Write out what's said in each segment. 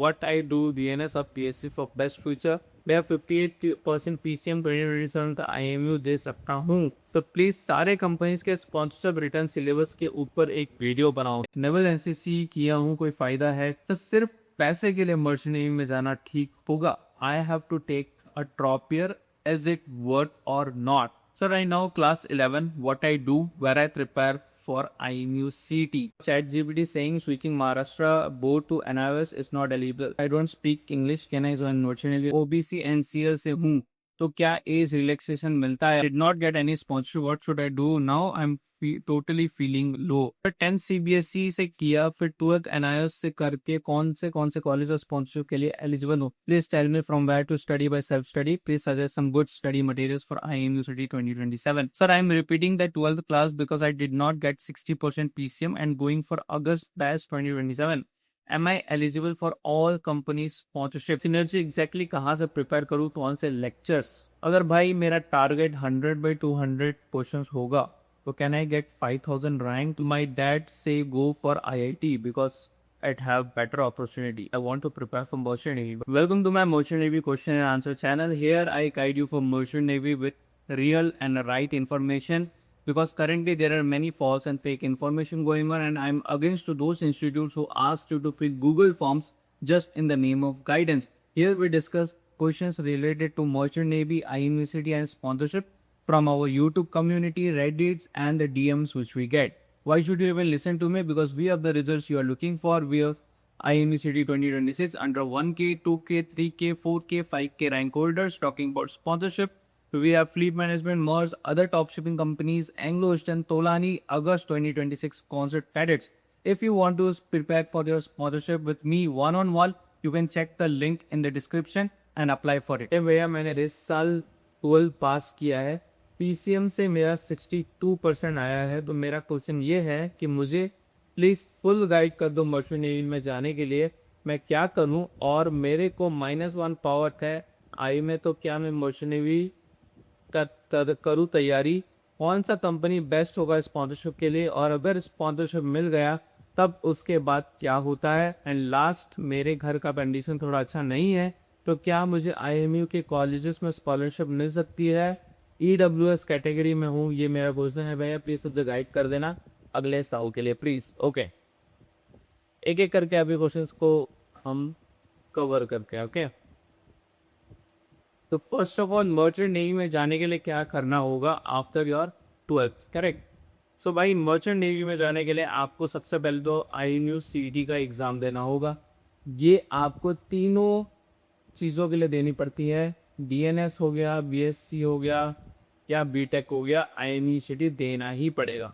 what I do, DNS or PSC for best future. मैं 58% PCM 2027 का IMU दे सकता हूँ, तो प्लीज़ सारे कंपनीज के स्पॉन्सरशिप रिटर्न सिलेबस के ऊपर एक वीडियो बनाओ। नेवल एनसीसी किया हूँ, कोई फ़ायदा है? तो सिर्फ पैसे के लिए मर्चेंट नेवी में जाना ठीक होगा? I have to take a drop year. Is it worth or not? So right now class 11, what I do, where I prepare for IMU CT. ChatGPT saying switching Maharashtra board to NIOS is not eligible. I don't speak English. Can I join virtually? OBC NCL से हूँ, तो क्या age relaxation मिलता है? Did not get any sponsorship. What should I do now? I'm totally feeling low. 10 CBSE से किया, फिर 12th NIOS से करके कौन से कॉलेज और स्पॉन्सरशिप के लिए एलिजिबल हो? Please tell me from where to study by self study. Please suggest some good study materials for IIM UCT 2027. Sir, I am repeating the 12th class because I did not get 60% PCM and going for August batch 2027. Am I eligible for all company sponsorship? Synergy exactly कहाँ से prepare करूँ, कौन से lectures? अगर भाई मेरा target 100/200 questions होगा, तो can I get 5000 rank? My dad से go for IIT because I'd have better opportunity. I want to prepare for Merchant Navy. Welcome to my Merchant Navy question and answer channel. Here I guide you for Merchant Navy with real and right information, because currently there are many false and fake information going on, and I'm against to those institutes who ask you to fill Google forms just in the name of guidance. Here we discuss questions related to Merchant Navy, IMUCT and sponsorship from our YouTube community, Reddits and the DMs which we get. Why should you even listen to me? Because we have the results you are looking for. We have IMUCT 2026 under 1K, 2K, 3K, 4K, 5K rank holders. Talking about sponsorship, we have Fleet Management, MERS, other top shipping companies, Anglo Eastern, Tolani, August 2026 concert cadets. If you want to prepare for your sponsorship with me one-on-one, you can check the link in the description and apply for it. भैया मैंने इस साल 12 पास किया है, PCM से मेरा 62% आया है, तो मेरा क्वेश्चन ये है कि मुझे प्लीज़ फुल गाइड कर दो मर्चेंट नेवी में जाने के लिए, मैं क्या करूं? और मेरे को -1 पावर है आई में, तो क्या मैं मर्चेंट नेवी करूँ तैयारी? कौन सा कंपनी बेस्ट होगा स्पॉन्सरशिप के लिए, और अगर स्पॉन्सरशिप मिल गया तब उसके बाद क्या होता है? एंड लास्ट, मेरे घर का कंडीशन थोड़ा अच्छा नहीं है, तो क्या मुझे IMU के कॉलेजेस में स्कॉलरशिप मिल सकती है? EWS कैटेगरी में हूँ, ये मेरा क्वेश्चन है भैया, प्लीज़ सबसे गाइड कर देना अगले साल के लिए प्लीज़। ओके, एक एक करके अभी क्वेश्चंस को हम कवर करके, ओके। तो first of all, merchant navy में जाने के लिए क्या करना होगा आफ्टर योर 12th, करेक्ट? सो भाई, मर्चेंट नेवी में जाने के लिए आपको सबसे पहले तो IMU CT का एग्ज़ाम देना होगा। ये आपको तीनों चीज़ों के लिए देनी पड़ती है। DNS हो गया, BSc हो गया या BTech हो गया, IMU CT देना ही पड़ेगा।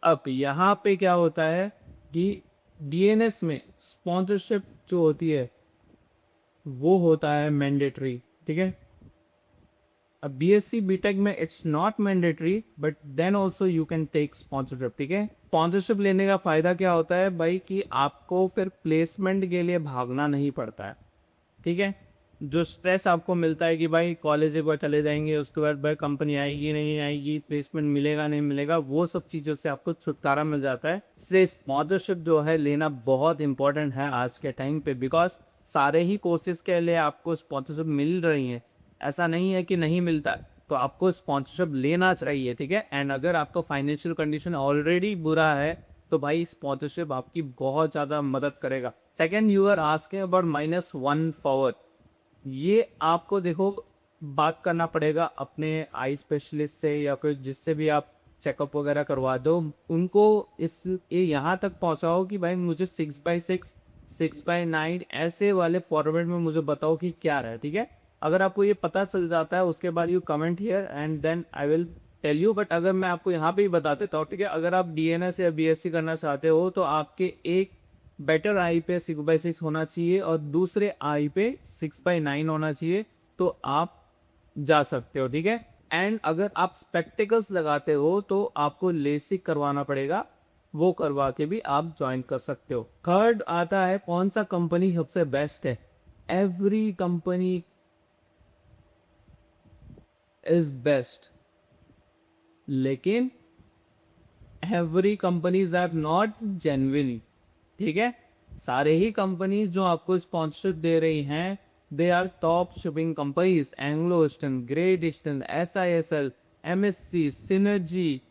अब यहाँ पे क्या होता है कि DNS में स्पॉन्सरशिप जो होती है वो होता है मैंडेटरी, ठीक है? अब BSc BTech में it's not mandatory, but then also you can take sponsorship, ठीक है? स्पॉन्सरशिप लेने का फ़ायदा क्या होता है भाई, कि आपको फिर प्लेसमेंट के लिए भागना नहीं पड़ता है, ठीक है? जो स्ट्रेस आपको मिलता है कि भाई कॉलेज एक बार चले जाएंगे, उसके बाद भाई कंपनी आएगी नहीं आएगी, प्लेसमेंट मिलेगा नहीं मिलेगा, वो सब चीज़ों से आपको छुटकारा मिल जाता है। इसलिए स्पॉन्सरशिप जो है लेना बहुत इंपॉर्टेंट है आज के टाइम पे, बिकॉज सारे ही कोर्सेज के लिए आपको स्पॉन्सरशिप मिल रही है, ऐसा नहीं है कि नहीं मिलता है, तो आपको स्पॉन्सरशिप लेना चाहिए, ठीक है? एंड अगर आपका फाइनेंशियल कंडीशन ऑलरेडी बुरा है, तो भाई स्पॉन्सरशिप आपकी बहुत ज़्यादा मदद करेगा। Second, you are asking about -1 forward, ये आपको देखो बात करना पड़ेगा अपने आई स्पेशलिस्ट से, या फिर जिससे भी आप चेकअप वगैरह करवा दो, उनको ये यहाँ तक पहुँचाओ कि भाई मुझे 6/6, 6/9 ऐसे वाले फॉर्मेट में मुझे बताओ कि क्या रहा है, ठीक है? अगर आपको ये पता चल जाता है, उसके बाद you comment here and then I will tell you. But अगर मैं आपको यहाँ पे ही बता देता हूँ, ठीक है, अगर आप DNS या BSc करना चाहते हो, तो आपके एक बेटर आई पे 6/6 होना चाहिए और दूसरे आई पे 6/9 होना चाहिए, तो आप जा सकते हो, ठीक है? एंड अगर आप स्पेक्टिकल्स लगाते हो तो आपको लेसिक करवाना पड़ेगा, वो करवा के भी आप ज्वाइन कर सकते हो। थर्ड आता है कौन सा कंपनी सबसे बेस्ट है। एवरी कंपनी इज बेस्ट, लेकिन every companies are not genuine, ठीक है? सारे ही कंपनीज जो आपको स्पॉन्सरशिप दे रही हैं, they are top shipping companies, Anglo Eastern, Great Eastern, SISL, MSC, Synergy,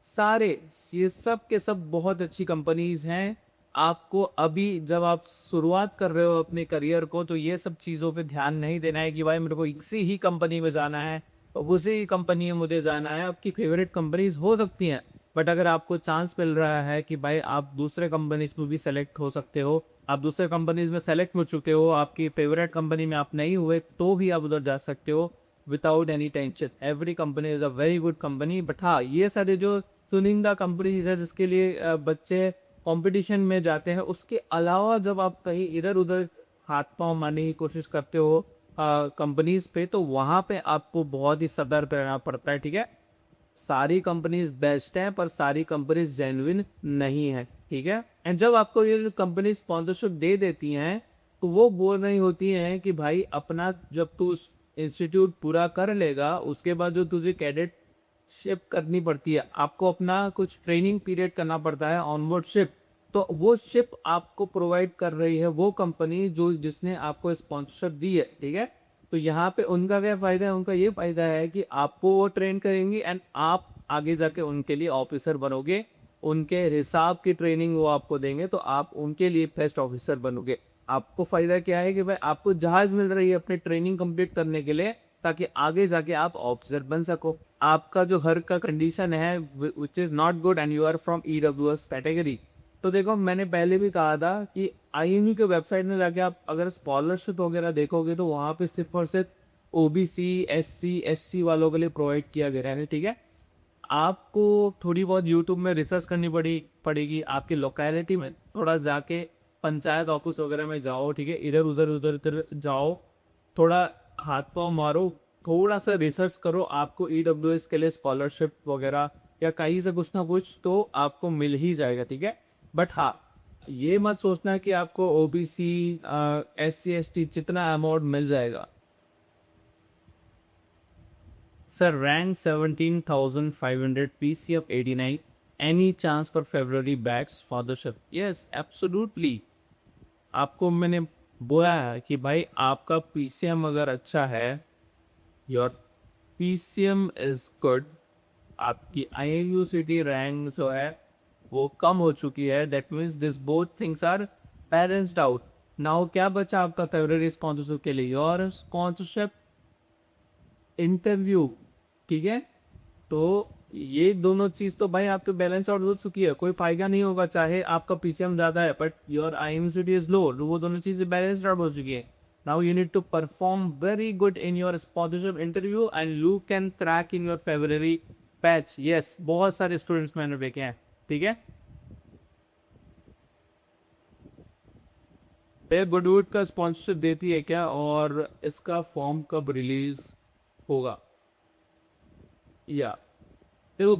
सारे, ये सब के सब बहुत अच्छी कंपनीज हैं। आपको अभी जब आप शुरुआत कर रहे हो अपने करियर को, तो ये सब चीज़ों पे ध्यान नहीं देना है कि भाई मेरे को इसी ही कंपनी में जाना है और उसी ही कंपनी में मुझे जाना है। आपकी फेवरेट कंपनीज हो सकती हैं, बट अगर आपको चांस मिल रहा है कि भाई आप दूसरे कंपनीज में भी सेलेक्ट हो सकते हो, आप दूसरे कंपनीज में सेलेक्ट हो चुके हो, आपकी फेवरेट कंपनी में आप नहीं हुए, तो भी आप उधर जा सकते हो without any tension. Every company is a very good company. But हाँ, ये सारे जो चुनिंदा कंपनीज है जिसके लिए बच्चे कंपटीशन में जाते हैं, उसके अलावा जब आप कहीं इधर उधर हाथ पांव मारने की कोशिश करते हो कंपनीज पे, तो वहाँ पे आपको बहुत ही सतर्क रहना पड़ता है। ठीक है, सारी कंपनीज बेस्ट हैं पर सारी कंपनीज जेन्युइन नहीं है। ठीक है, एंड जब आपको ये कंपनी स्पॉन्सरशिप दे देती हैं, तो वो बोल रही होती हैं कि भाई अपना जब तू इंस्टीट्यूट पूरा कर लेगा, उसके बाद जो तुझे कैडेटशिप करनी पड़ती है, आपको अपना कुछ ट्रेनिंग पीरियड करना पड़ता है, ऑनबोर्ड शिप, तो वो शिप आपको प्रोवाइड कर रही है वो कंपनी जो जिसने आपको स्पॉन्सरशिप दी है। ठीक है, तो यहाँ पे उनका क्या फ़ायदा है? उनका ये फ़ायदा है कि आपको वो ट्रेन करेंगी एंड आप आगे जाके उनके लिए ऑफिसर बनोगे, उनके हिसाब की ट्रेनिंग वो आपको देंगे, तो आप उनके लिए बेस्ट ऑफिसर बनोगे। आपको फ़ायदा क्या है कि भाई आपको जहाज़ मिल रही है अपनी ट्रेनिंग कंप्लीट करने के लिए, ताकि आगे जाके आप ऑफिसर बन सको। आपका जो घर का कंडीशन है which is not good and you are from EWS category, तो देखो मैंने पहले भी कहा था कि IMU के वेबसाइट में जाके आप अगर स्कॉलरशिप वगैरह देखोगे, तो वहाँ पे सिर्फ और सिर्फ OBC, SC, SC वालों के लिए प्रोवाइड किया गया है। ठीक है, आपको थोड़ी बहुत यूट्यूब में रिसर्च करनी पड़ेगी, आपकी लोकेलिटी में थोड़ा जाके पंचायत ऑफिस वगैरह में जाओ। ठीक है, इधर उधर उधर उधर जाओ, थोड़ा हाथ पाँव मारो, थोड़ा सा रिसर्च करो, आपको EWS के लिए स्कॉलरशिप वगैरह या कहीं से कुछ ना कुछ तो आपको मिल ही जाएगा। ठीक है, बट हाँ, ये मत सोचना कि आपको OBC, SC ST जितना अमाउंट मिल जाएगा। Sir, rank 17,500, PCF 89. Any chance for February back sponsorship? Yes, absolutely. आपको मैंने बोला है कि भाई आपका PCM अगर अच्छा है, योर PCM इज गुड, आपकी IMU सिटी रैंक जो है वो कम हो चुकी है, that means this both things are balanced out. Now क्या बचा आपका फेब्रवरी स्पॉन्सरशिप के लिए? Your sponsorship interview. ठीक है, तो ये दोनों चीज़ तो भाई आपके बैलेंस आउट हो चुकी है, कोई फायदा नहीं होगा चाहे आपका PCM ज़्यादा है but your IMCD is low, वो दोनों चीज़ें बैलेंस आउट हो चुकी है। Now you need to perform very good in your sponsorship interview and you can crack in your February patch. Yes, बहुत सारे स्टूडेंट्स मैंने देखे हैं। ठीक है, पे गुडवुड का स्पॉन्सरशिप देती है क्या, और इसका फॉर्म कब रिलीज होगा? या देखो,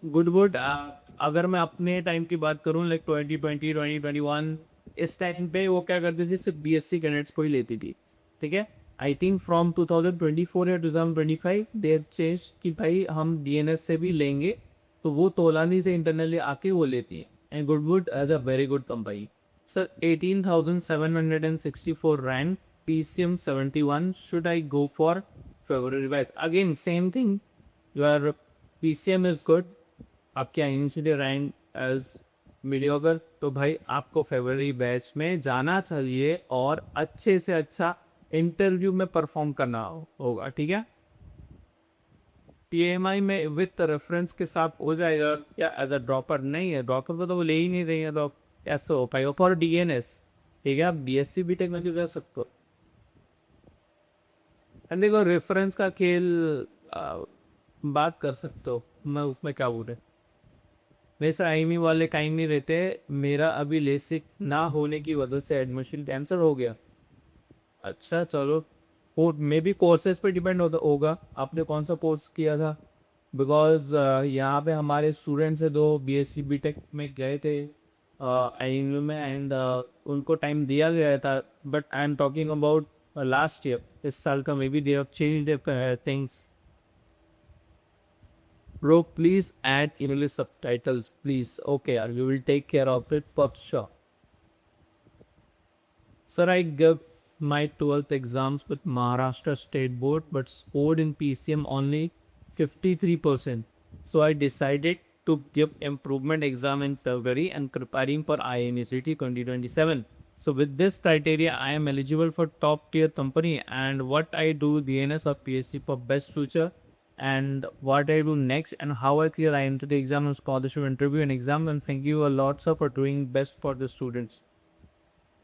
गुडवुड अगर मैं अपने टाइम की बात करूं, लाइक 2020 2021, इस टाइम पे वो क्या करती थी, सिर्फ BSc कैडेट्स को ही लेती थी। ठीक है, आई थिंक फ्रॉम 2024 या 2025 दे चेंज कि भाई हम DNS से भी लेंगे, तो वो तोलानी से इंटरनली आके वो लेती है। And Goodwood as a very good company. Sir, 18,764 rank, PCM 71, should I go for February wise? Again same thing, your PCM is good, आपकी IMCD रैंक एज मीडियोकर, तो भाई आपको फेब्रुअरी बैच में जाना चाहिए और अच्छे से अच्छा इंटरव्यू में परफॉर्म करना होगा। ठीक है, TMI में विथ रेफरेंस के साथ हो जाएगा या एज अ ड्रॉपर? नहीं है, ड्रॉपर को तो वो ले ही नहीं रही है, तो ऐसा हो पाएगा फॉर DNS। ठीक है, आप BSc BTech में भी कर सकते हो। एंड देखो, रेफरेंस का खेल बात कर सकते हो, मैं उसमें क्या बोल रहे, वैसे IME वाले काइम नहीं रहते। मेरा अभी लेसिक ना होने की वजह से एडमिशन कैंसिल हो गया। अच्छा चलो, वो मे बी कोर्सेज पे डिपेंड होगा आपने कौन सा कोर्स किया था, बिकॉज यहाँ पे हमारे स्टूडेंट्स हैं दो BSc BTech में गए थे IME में, एंड उनको टाइम दिया गया था, but I am talking about last year, इस साल का। May be they have changed things. Bro, please add English subtitles, please. Okay, we will take care of it for sure. Sir, I gave my 12th exams with Maharashtra State Board but scored in PCM only 53%. So I decided to give improvement exam in February and preparing for IMUCT 2027. So with this criteria, I am eligible for top tier company, and what I do DNS or PSC for best future, and what I do next and how I clear I enter the exam and scholarship interview and exam. And thank you a lot, sir, for doing best for the students.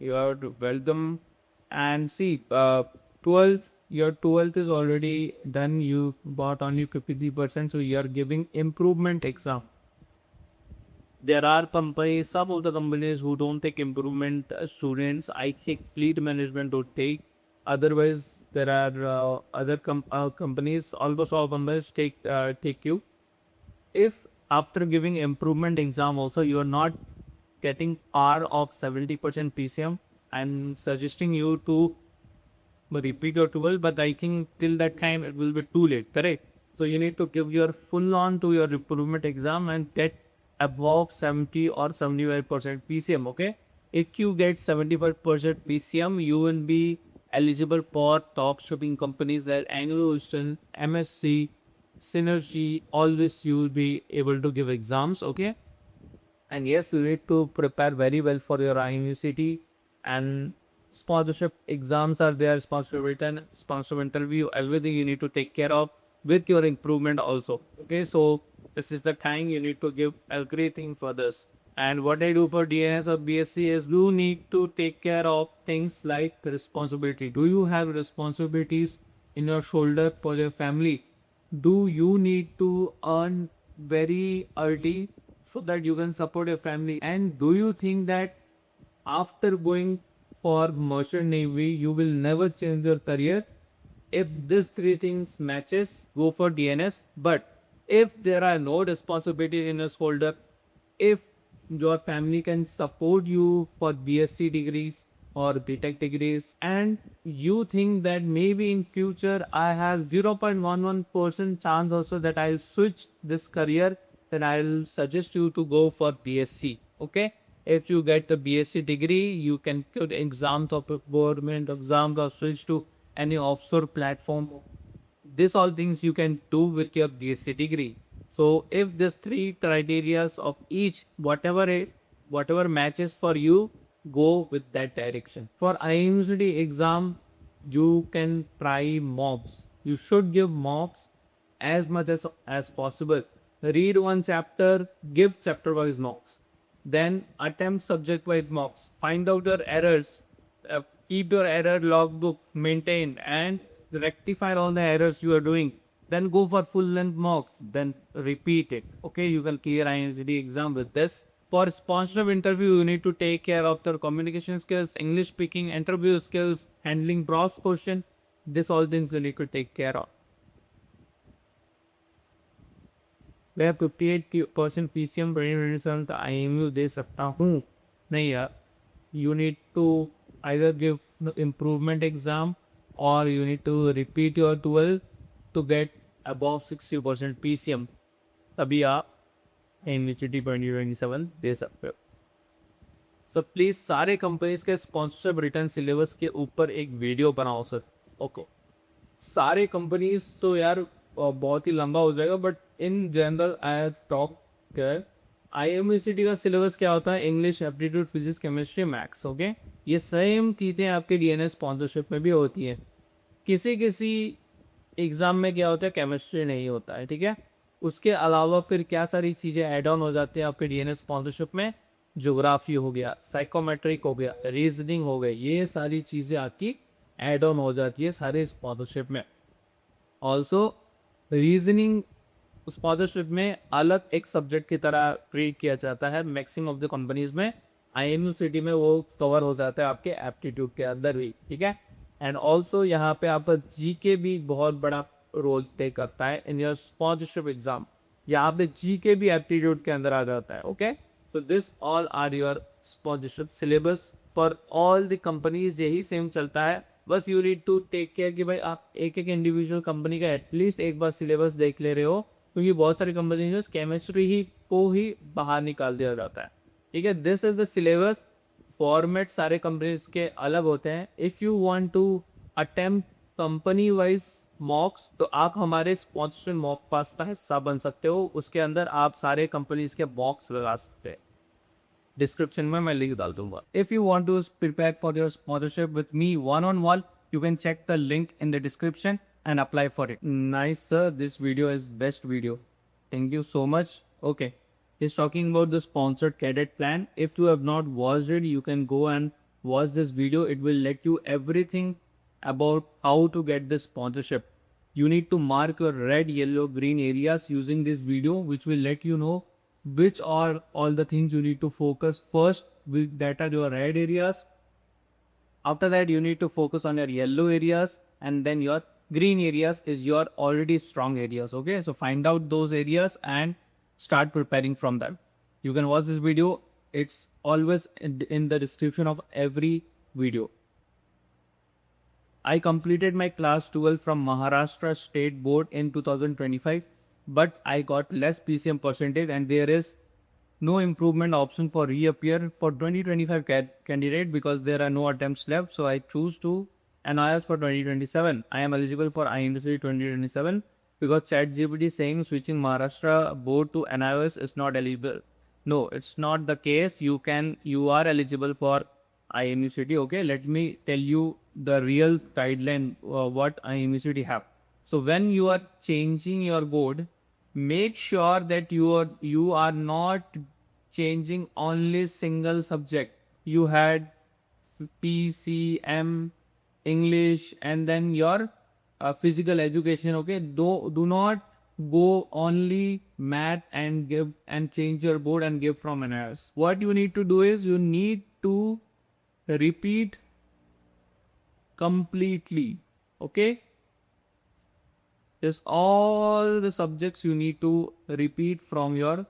You are welcome. And see, 12th, your 12th is already done. You bought only 53%, so you are giving improvement exam. There are companies, some of the companies who don't take improvement students. I think fleet management would take. Otherwise, there are other companies, almost all companies take you. If after giving improvement exam also you are not getting R of 70% PCM, I'm suggesting you to repeat your 12, but I think till that time it will be too late, correct? So you need to give your full on to your improvement exam and get above 70 or 75% PCM, okay? If you get 75% PCM, you will be eligible for top shipping companies like Anglo Eastern, MSC, Synergy. Always you will be able to give exams, okay? And yes, you need to prepare very well for your IMUCT, and sponsorship exams are there, sponsorship written, sponsorship interview, everything you need to take care of with your improvement also. Okay, so this is the time you need to give everything for this. And what I do for DNS or BSc is you need to take care of things like responsibility. Do you have responsibilities in your shoulder for your family? Do you need to earn very early so that you can support your family? And do you think that after going for merchant navy you will never change your career? If these three things matches, go for DNS. But if there are no responsibilities in your shoulder, if your family can support you for BSc degrees or BTech degrees, and you think that maybe in future I have 0.11% chance also that I'll switch this career, then I'll suggest you to go for BSc. Okay, if you get the BSc degree, you can put exams of government exams or switch to any offshore platform. This all things you can do with your BSc degree. So if these three criterias of each, whatever matches for you, go with that direction. For IMCD exam, you can try mocks. You should give mocks as much as possible. Read one chapter, give chapter wise mocks. Then attempt subject wise mocks. Find out your errors, keep your error logbook maintained, and rectify all the errors you are doing. Then go for full length mocks, then repeat it. Okay, you can clear IMCD exam with this. For sponsorship interview, you need to take care of your communication skills, English speaking, interview skills, handling cross question. This all things you need to take care of. मैं 58% PCM 2027 का IMU दे सकता हूँ नहीं यार. You need to either give the improvement exam or you need to repeat your 12 to get above 60% PCM. तभी आप IMUCT 2027 दे सकते हो. सो प्लीज़ सारे कंपनीज के स्पॉन्सरशिप रिटर्न सिलेबस के ऊपर एक वीडियो बनाओ सर. ओके, सारे कंपनीज तो यार बहुत ही लंबा हो जाएगा, but in general I talk कर IMUCT का सिलेबस क्या होता है? English, aptitude, physics, chemistry, maths. Okay, ये सेम चीज़ें आपके DNS स्पॉन्सरशिप में भी होती हैं. किसी किसी एग्ज़ाम में क्या होता है, केमिस्ट्री नहीं होता है, ठीक है. उसके अलावा फिर क्या सारी चीज़ें ऐड ऑन हो जाती हैं आपके DNS स्पॉन्सरशिप में. ज्योग्राफी हो गया, साइकोमेट्रिक हो गया, रीजनिंग हो गई, ये सारी चीज़ें आपकी ऐड ऑन हो जाती है सारे स्पॉन्सरशिप में. ऑल्सो रीजनिंग स्पॉन्सरशिप में अलग एक सब्जेक्ट की तरह ट्रीट किया जाता है मैक्सिमम ऑफ द कंपनीज में. IMUCT में वो कवर हो जाता है आपके एप्टीट्यूड के अंदर भी, ठीक है. एंड ऑल्सो यहाँ पे आपका GK भी बहुत बड़ा रोल प्ले करता है इन योर स्पॉन्सरशिप एग्जाम. यहाँ पे GK भी एप्टीट्यूड के अंदर आ जाता है. Okay, so this all are your sponsorship syllabus for all the companies. यही सेम चलता है. बस you need to take care कि भाई आप एक एक इंडिविजुअल कंपनी का एटलीस्ट एक बार सिलेबस देख ले रहे हो, क्योंकि बहुत सारी कंपनी जो केमिस्ट्री ही को ही बाहर निकाल दिया जाता है, ठीक है. This is the syllabus format सारे कंपनीज के अलग होते हैं. If you want to attempt company wise mocks तो आप हमारे स्पॉन्सर्ड मॉक पास का हिस्सा बन सकते हो. उसके अंदर आप सारे कंपनीज के मॉक्स लगा सकते हैं. डिस्क्रिप्शन में मैं लिंक डाल दूंगा. If you want to prepare for your sponsorship with me one on one, you can check the link in the description and apply for it. Nice, sir. This video is best video. Thank you so much. Okay. He's talking about the sponsored cadet plan. If you have not watched it, you can go and watch this video. It will let you everything about how to get this sponsorship. You need to mark your red, yellow, green areas using this video, which will let you know which are all the things you need to focus first. That are your red areas. After that, you need to focus on your yellow areas, and then your green areas is your already strong areas. Okay, so find out those areas and start preparing from them. You can watch this video. It's always in the description of every video. I completed my class 12 from Maharashtra State Board in 2025, but I got less PCM percentage, and there is no improvement option for reappear for 2025 candidate because there are no attempts left. So I choose to NIS for 2027. I am eligible for IMC 2027 because ChatGPT saying switching Maharashtra board to NIS is not eligible. No, it's not the case. You are eligible for IMUCT. Okay, let me tell you the real guideline what IMUCT have. So when you are changing your board, make sure that you are not changing only single subject. You had PCM, English, and then your physical education. Okay, do not go only math and give and change your board and give from NIS. What you need to do is you need to repeat completely. Okay, just all the subjects you need to repeat from your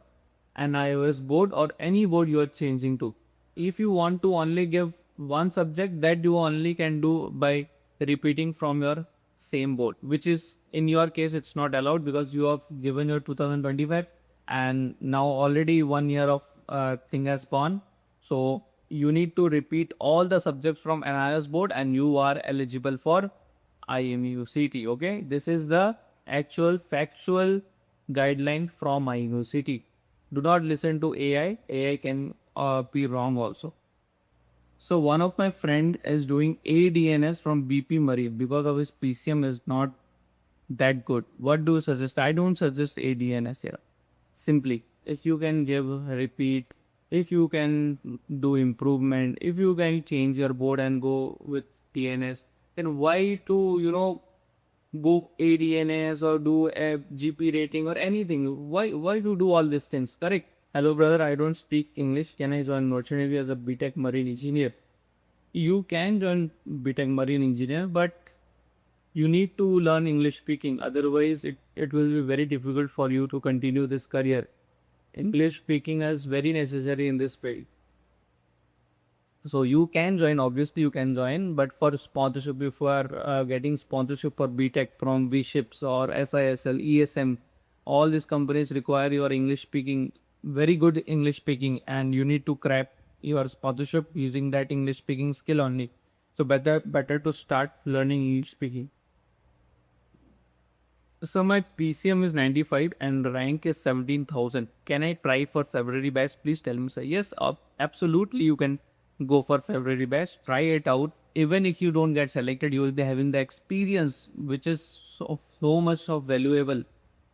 NIOS board or any board you are changing to. If you want to only give one subject, that you only can do by repeating from your same board, which is in your case it's not allowed because you have given your 2025 and now already 1 year of thing has gone. So you need to repeat all the subjects from NIOS board and you are eligible for IMUCT. Okay, this is the actual factual guideline from IMUCT. Do not listen to AI. AI can be wrong also. So one of my friend is doing ADNS from BP Marine because of his PCM is not that good. What do you suggest? I don't suggest ADNS here. Simply, if you can give repeat, if you can do improvement, if you can change your board and go with TNS, then why to book ADNS or do a GP rating or anything? Why to do all these things? Correct. Hello brother, I don't speak English. Can I join Merchant Navy as a BTech Marine Engineer? You can join BTech Marine Engineer, but you need to learn English speaking. Otherwise, it will be very difficult for you to continue this career. English speaking is very necessary in this field. So you can join, obviously you can join, but for sponsorship, if you are getting sponsorship for BTech from V-Ships or SISL, ESM, all these companies require your English speaking, very good English speaking, and you need to crack your sponsorship using that English speaking skill only. So better to start learning English speaking. So my PCM is 95 and rank is 17,000. Can I try for February batch? Please tell me, sir. Yes, absolutely you can go for February batch. Try it out. Even if you don't get selected, you will be having the experience, which is so much of valuable.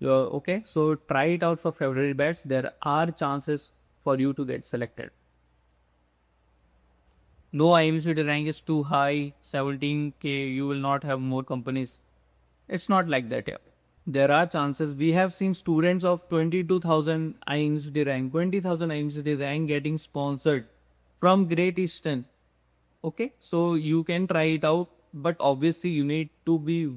Okay, so try it out for February batch. There are chances for you to get selected. No, IMCD rank is too high, 17K, you will not have more companies. It's not like that, yeah. There are chances. We have seen students of 22,000 IMCD rank, 20,000 IMCD rank getting sponsored from Great Eastern. Okay, so you can try it out, but obviously you need to be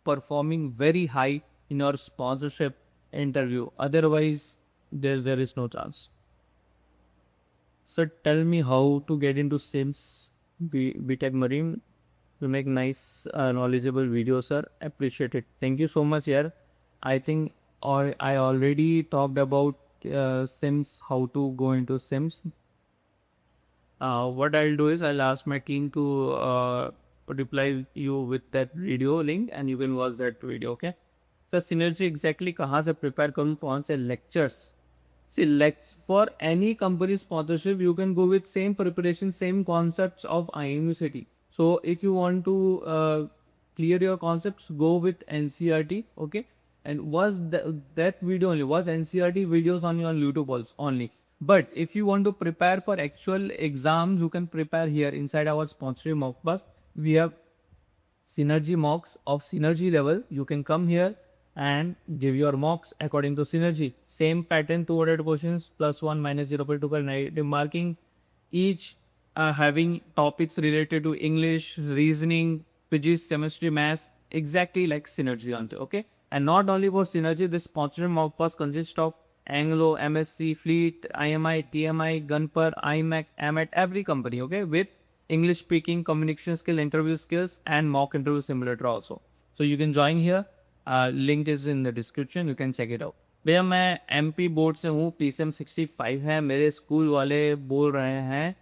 performing very high in your sponsorship interview. Otherwise, there is no chance. So tell me how to get into Sims BTech Marine. You make nice knowledgeable videos, sir. Appreciate it. Thank you so much, here. I think I already talked about Sims, how to go into Sims. what I'll do is I'll ask my team to reply you with that video link and you can watch that video. Okay. So synergy exactly कहाँ से prepare करूँ, कौन से lectures? See, like for any company sponsorship, you can go with same preparation, same concepts of IMU City. So if you want to clear your concepts, go with NCRT. Okay. And was that video only, was NCRT videos only on YouTube also only. But if you want to prepare for actual exams, you can prepare here inside our sponsorship mock bus. We have synergy mocks of synergy level. You can come here and give your mocks according to synergy. Same pattern, 200 questions, +1, -0.2 per negative marking. Each having topics related to English, reasoning, physics, chemistry, maths, exactly like synergy. Okay. And not only for synergy, this sponsored mock pass consists of Anglo, MSc, Fleet, IMI, TMI, Gunper, IMAC, AMAT, every company, okay, with English speaking, communication skill, interview skills, and mock interview simulator also. So you can join here. Link is in the description. You can check it out. भैया मैं MP board से हूँ, PCM 65 है, मेरे school वाले बोल रहे हैं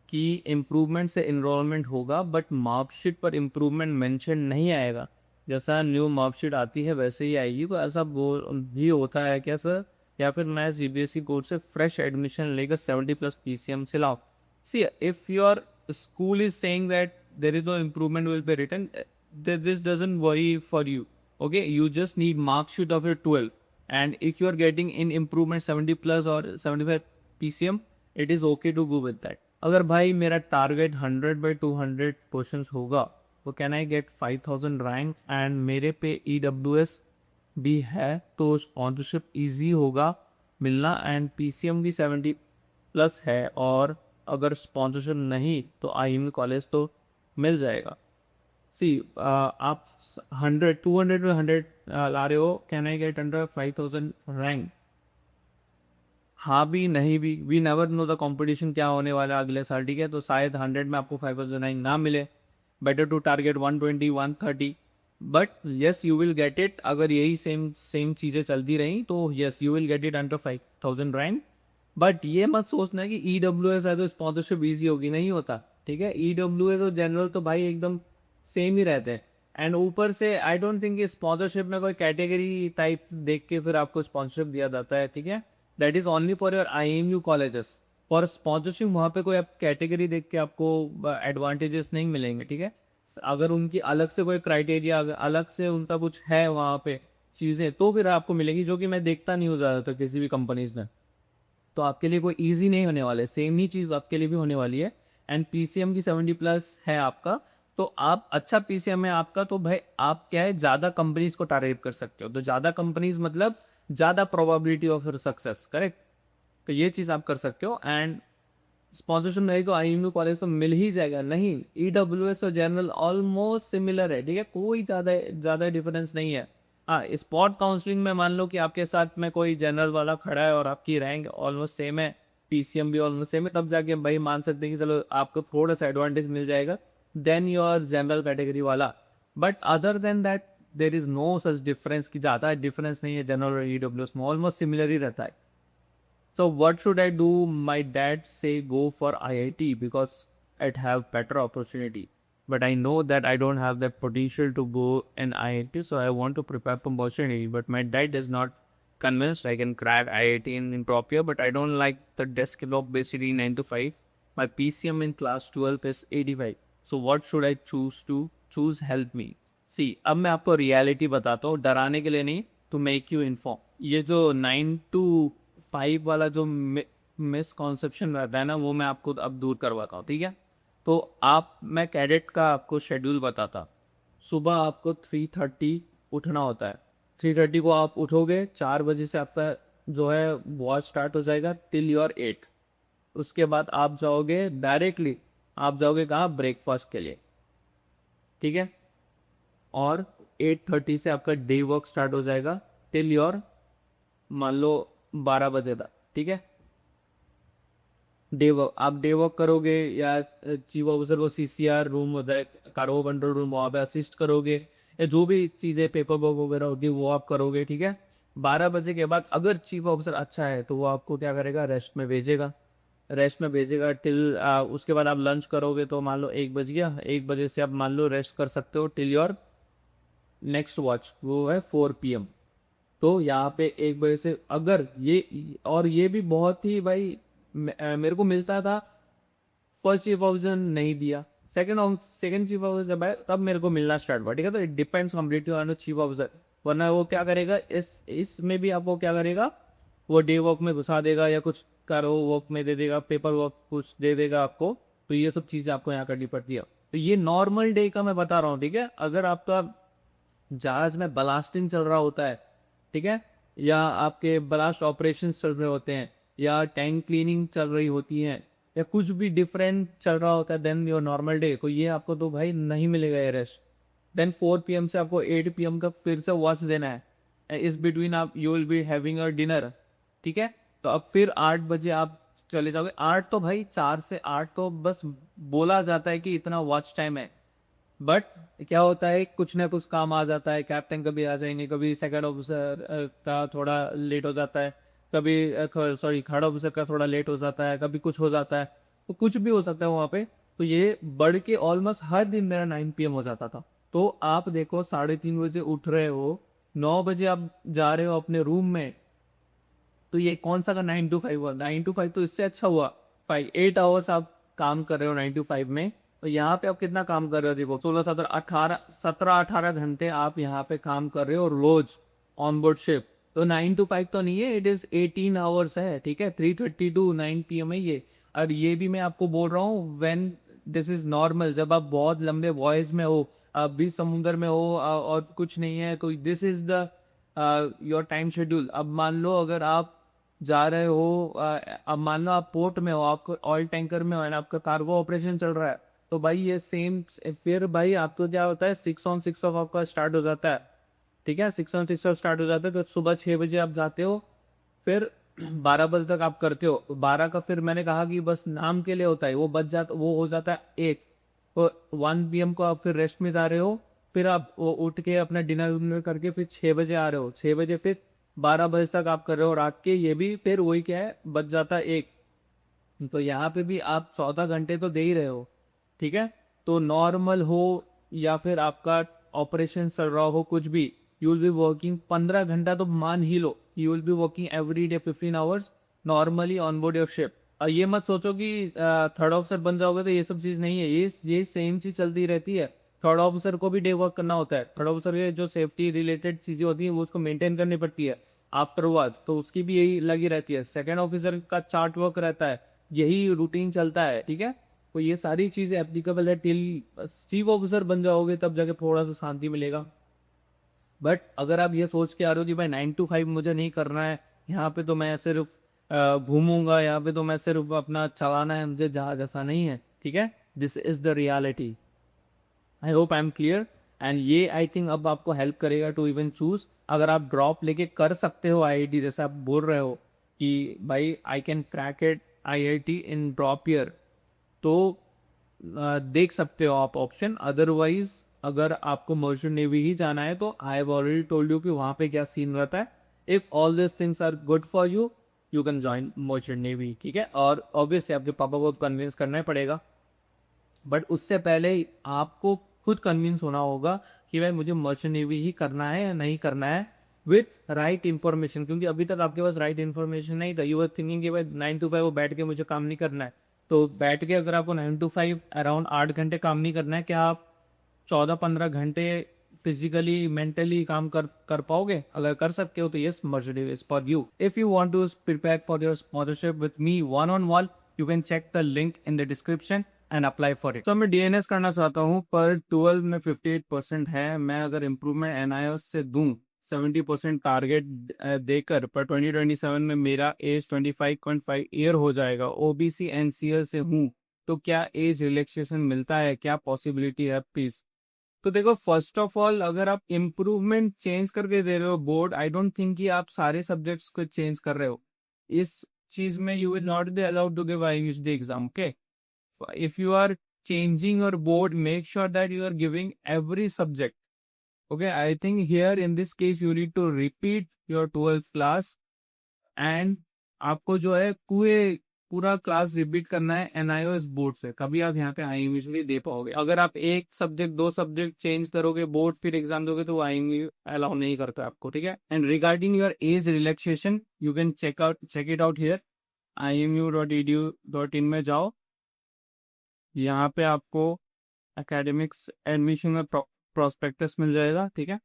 कि इम्प्रूवमेंट से इनरोलमेंट होगा, बट मार्कशीट पर इम्प्रूवमेंट मेंशन नहीं आएगा। जैसा न्यू मार्कशीट आती है वैसे ही आएगी, तो ऐसा बोल भी होता है क्या सर? या फिर मैं CBSE कोर्स से फ्रेश एडमिशन लेकर 70+ PCM से लाऊं? See if your school is saying that there is no improvement will be written, this doesn't worry for you. Okay, you just need mark sheet of your 12, and if you are getting in improvement 70+ or 75 PCM, it is okay to go with that. अगर भाई मेरा target 100/200 questions होगा तो can I get 5000 rank and मेरे पे EWS भी है, तो स्पॉन्सरशिप ईजी होगा मिलना, एंड PCM भी 70+ है, और अगर स्पॉन्सरशिप नहीं तो IMU कॉलेज तो मिल जाएगा। सी आप 100 200 ला रहे हो, can I get under 5000 rank? हाँ भी नहीं भी, we never know the competition क्या होने वाला है अगले साल, ठीक है? तो शायद 100 में आपको 5000 रैंक ना मिले, better to target 120 130, but yes you will get it. अगर यही सेम चीज़ें चलती रहीं तो yes you will get it under 5000 rank. But ये मत सोचना कि EWS है तो स्पॉन्सरशिप ईजी होगी, नहीं होता, ठीक है? EWS और जनरल तो भाई एकदम सेम ही रहते हैं, एंड ऊपर से आई डोंट थिंक कि स्पॉन्सरशिप में कोई कैटेगरी टाइप देख के फिर आपको स्पॉन्सरशिप दिया जाता है, ठीक है? That is only for your IMU colleges. For sponsorship वहाँ पे कोई आप कैटेगरी देख के आपको एडवांटेजेस नहीं मिलेंगे, ठीक है? अगर उनकी अलग से कोई क्राइटेरिया, अगर अलग से उनका कुछ है वहाँ पे चीज़ें, तो फिर आपको मिलेगी, जो कि मैं देखता नहीं हूँ ज़्यादातर किसी भी कंपनीज़ में। तो आपके लिए कोई ईजी नहीं होने वाला है, सेम ही चीज़ आपके लिए भी होने वाली है। एंड PCM की 70+ है आपका, तो आप अच्छा PCM है आपका, तो भाई आप क्या है, ज़्यादा कंपनीज को टारगेट कर सकते हो। तो ज़्यादा कंपनीज मतलब ज़्यादा प्रोबेबिलिटी ऑफ सक्सेस, करेक्ट? तो ये चीज़ आप कर सकते हो। एंड स्पॉन्सरशिप नहीं तो IMU कॉलेज तो मिल ही जाएगा। नहीं, EWS और जनरल ऑलमोस्ट सिमिलर है, ठीक है? कोई ज़्यादा डिफरेंस नहीं है। हाँ, स्पॉट काउंसलिंग में मान लो कि आपके साथ में कोई जनरल वाला खड़ा है और आपकी रैंक ऑलमोस्ट सेम है, PCM भी ऑलमोस्ट सेम है, तब जाके भाई मान सकते हैं कि चलो आपको थोड़ा सा एडवांटेज मिल जाएगा देन योर जनरल कैटेगरी वाला। But other than that there is no such difference, कि ज़्यादा डिफरेंस नहीं है जनरल और EWS में, ऑलमोस्ट सिमिलर ही रहता है। So what should I do? My dad say go for IIT because I'd have better opportunity. But I know that I don't have that potential to go in IIT, so I want to prepare for opportunity. But my dad is not convinced I can crack IIT in prop year, but I don't like the desk job basically 9 to 5. My PCM in class 12 is 85. So what should I choose? Help me. See, अब मैं आपको reality बताता हूँ, डराने के लिए नहीं, to make you inform. ये जो 9 to 5 वाला जो मिसकॉन्सेप्शन रहता है ना, वो मैं आपको अब दूर करवाता हूँ, ठीक है? तो मैं कैडेट का आपको शेड्यूल बताता। सुबह आपको 3:30 उठना होता है। 3:30 को आप उठोगे, 4 बजे से आपका जो है वॉच स्टार्ट हो जाएगा टिल योर 8। उसके बाद आप जाओगे डायरेक्टली, आप जाओगे कहाँ? ब्रेकफास्ट के लिए, ठीक है? और 8:30 से आपका डे वर्क स्टार्ट हो जाएगा टिल योर मान लो 12 बजे तक, ठीक है? आप डे वर्क करोगे, या चीफ ऑफिसर को CCR रूम होता है, कार्गो कंट्रोल रूम, वहाँ पे असिस्ट करोगे, या जो भी चीज़ें पेपर वर्क वगैरह होती है वो आप करोगे, ठीक है? 12 बजे के बाद अगर चीफ ऑफिसर अच्छा है तो वो आपको क्या करेगा? रेस्ट में भेजेगा। रेस्ट में भेजेगा टिल उसके बाद आप लंच करोगे तो मान लो 1 बज गया, 1 बजे से आप मान लो रेस्ट कर सकते हो टिल योर नेक्स्ट वॉच, वो है 4 PM। तो यहाँ पे 1 बजे से अगर ये, और ये भी बहुत ही भाई मेरे को मिलता था, फर्स्ट चीफ ऑफिसर नहीं दिया, सेकंड चीफ ऑफिसर जब आया तब मेरे को मिलना स्टार्ट हुआ, ठीक है। तो it depends completely on the chief officer, वरना वो क्या करेगा, इसमें भी आपको क्या करेगा, वो डे वर्क में घुसा देगा या कुछ करो वर्क में दे देगा, पेपर वर्क कुछ दे देगा आपको। तो ये सब चीज़ें आपको यहाँ करनी पड़ती है। तो ये नॉर्मल डे का मैं बता रहा हूँ, ठीक है। अगर आपका जहाज में ब्लास्टिंग चल रहा होता है, ठीक है, या आपके ब्लास्ट ऑपरेशंस चल रहे होते हैं, या टैंक क्लीनिंग चल रही होती है, या कुछ भी डिफरेंट चल रहा होता है देन योर नॉर्मल डे, तो ये आपको तो भाई नहीं मिलेगा ये रेस्ट। देन 4 PM से आपको 8 PM का फिर से वॉच देना है, इस बिटवीन आप you will be having a dinner, ठीक है। तो अब फिर 8 बजे आप चले जाओगे, 8 तो भाई 4 से 8 तो बस बोला जाता है कि इतना वॉच टाइम है, बट क्या होता है कुछ ना कुछ काम आ जाता है, कैप्टन कभी आ जाएंगे, कभी सेकंड ऑफिसर का थोड़ा लेट हो जाता है, कभी सॉरी थर्ड ऑफिसर का थोड़ा लेट हो जाता है, कभी कुछ हो जाता है, तो कुछ भी हो सकता है वहाँ पे। तो ये बढ़ के ऑलमोस्ट हर दिन मेरा 9 PM हो जाता था। तो आप देखो 3:30 बजे उठ रहे हो, 9 बजे आप जा रहे हो अपने रूम में, तो ये कौन सा का 9 to 5 हुआ, 9 to 5 तो इससे अच्छा हुआ, 8 आवर्स आप काम कर रहे हो 9 to 5 में। तो यहाँ पे आप कितना काम कर रहे हो, देखो 16 17 18 17 18 घंटे आप यहाँ पे काम कर रहे हो रोज ऑन बोर्ड शिप। तो 9 to 5 तो नहीं है, इट इज 18 आवर्स है, ठीक है। 3:30 to 9 PM है ये। और ये भी मैं आपको बोल रहा हूँ व्हेन दिस इज नॉर्मल, जब आप बहुत लंबे वॉयज में हो, आप भी समुंदर में हो और कुछ नहीं है, तो this is the your time schedule. अब मान लो अगर आप जा रहे हो, अब मान लो आप पोर्ट में हो, आपको ऑयल टैंकर में हो एंड आपका कार्गो ऑपरेशन चल रहा है, तो भाई ये सेम, फिर भाई आपको क्या होता है 6 on 6 ऑफ आपका स्टार्ट हो जाता है, ठीक है। 6 on 6 ऑफ स्टार्ट हो जाता है, तो सुबह 6 बजे आप जाते हो, फिर 12 बजे तक आप करते हो। 12 का फिर मैंने कहा कि बस नाम के लिए होता है, वो बच जाता, वो हो जाता है 1। तो 1 PM को आप फिर रेस्ट में जा रहे हो, फिर आप वो उठ के अपना डिनर विनर करके फिर 6 बजे आ रहे हो, 6 बजे फिर 12 बजे तक आप कर रहे हो रात के, ये भी फिर वही क्या है बच जाता है 1। तो यहाँ पे भी आप 14 घंटे तो दे ही रहे हो, ठीक है। तो नॉर्मल हो या फिर आपका ऑपरेशन चल रहा हो कुछ भी, यू विल बी वर्किंग 15 घंटा तो मान ही लो, you will be working every day 15 hours normally on board your ship. और ये मत सोचो कि थर्ड ऑफिसर बन जाओगे तो ये सब चीज़ नहीं है, ये सेम चीज़ चलती रहती है। थर्ड ऑफिसर को भी डे वर्क करना होता है, थर्ड ऑफिसर के जो सेफ्टी रिलेटेड चीज़ें होती हैं वो उसको मेंटेन करनी पड़ती है आफ्टरवर्ड, तो उसकी भी यही लगी रहती है। सेकंड ऑफिसर का चार्ट वर्क रहता है, यही रूटीन चलता है, ठीक है। तो ये सारी चीज़ें एप्लीकेबल है टिल चीफ ऑफिसर बन जाओगे तब जाके थोड़ा सा शांति मिलेगा। बट अगर आप ये सोच के आ रहे हो कि भाई 9 to 5 मुझे नहीं करना है, यहाँ पे तो मैं सिर्फ घूमूंगा, यहाँ पे तो मैं सिर्फ अपना चलाना है मुझे जहाज, ऐसा नहीं है, ठीक है। This is the reality. I hope I am clear. And ये आई थिंक अब आपको हेल्प करेगा टू इवन चूज। अगर आप ड्रॉप लेके कर सकते हो आईआईटी, जैसे आप बोल रहे हो कि भाई I can crack it IIT in drop year, तो देख सकते हो आप ऑप्शन। अदरवाइज अगर आपको मर्चेंट नेवी ही जाना है तो I have already told you कि वहाँ पे क्या सीन रहता है। If all this things are good for you, you can join merchant navy, ठीक है। और ऑब्वियसली आपके पापा को कन्विंस करना ही पड़ेगा, बट उससे पहले आपको खुद कन्विंस होना होगा कि भाई मुझे मर्चेंट नेवी ही करना है या नहीं करना है, विथ राइट इन्फॉर्मेशन। क्योंकि अभी तक आपके पास राइट इन्फॉर्मेशन नहीं था, यू वर थिंकिंग कि भाई 9 to 5 वो बैठ के मुझे काम नहीं करना है। तो बैठ के अगर आपको 9 to 5 अराउंड 8 घंटे काम नहीं करना है, क्या आप 14-15 घंटे फिजिकली मेंटली काम कर पाओगे? अगर कर सकते हो तो yes, merchant navy is for you. If you want to prepare for your sponsorship with me one on one, you can check the link in the description and apply for it. तो मैं DNS करना चाहता हूँ, पर 12 में 58% है। मैं अगर इम्प्रूवमेंट एनआईएस से दूं 70% टारगेट देकर, पर 2027 में मेरा एज 25.5 ईयर हो जाएगा, ओबीसी एनसीएल से हूँ, तो क्या एज रिलैक्सेशन मिलता है, क्या पॉसिबिलिटी है प्लीज? तो देखो, फर्स्ट ऑफ ऑल अगर आप इम्प्रूवमेंट चेंज करके दे रहे हो बोर्ड, आई डोंट थिंक कि आप सारे सब्जेक्ट्स को चेंज कर रहे हो। इस चीज में you will not be allowed to give IIT exam, okay. if you are changing your board, make sure that you are giving every subject, okay. I think here in this case you need to repeat your 12th class, and आपको जो है पूरा class repeat करना है NIOS board से, कभी आप यहाँ पे IMU दे पाओगे। अगर आप एक सब्जेक्ट 2 सब्जेक्ट चेंज करोगे बोर्ड फिर एग्जाम दोगे तो वो IMU अलाउ नहीं करता आपको, ठीक है। And regarding your age relaxation you can check it out here, imu.edu.in में जाओ। यहाँ पे आपको एकेडमिक्स एडमिशन में प्रोस्पेक्टस मिल जाएगा, ठीक है।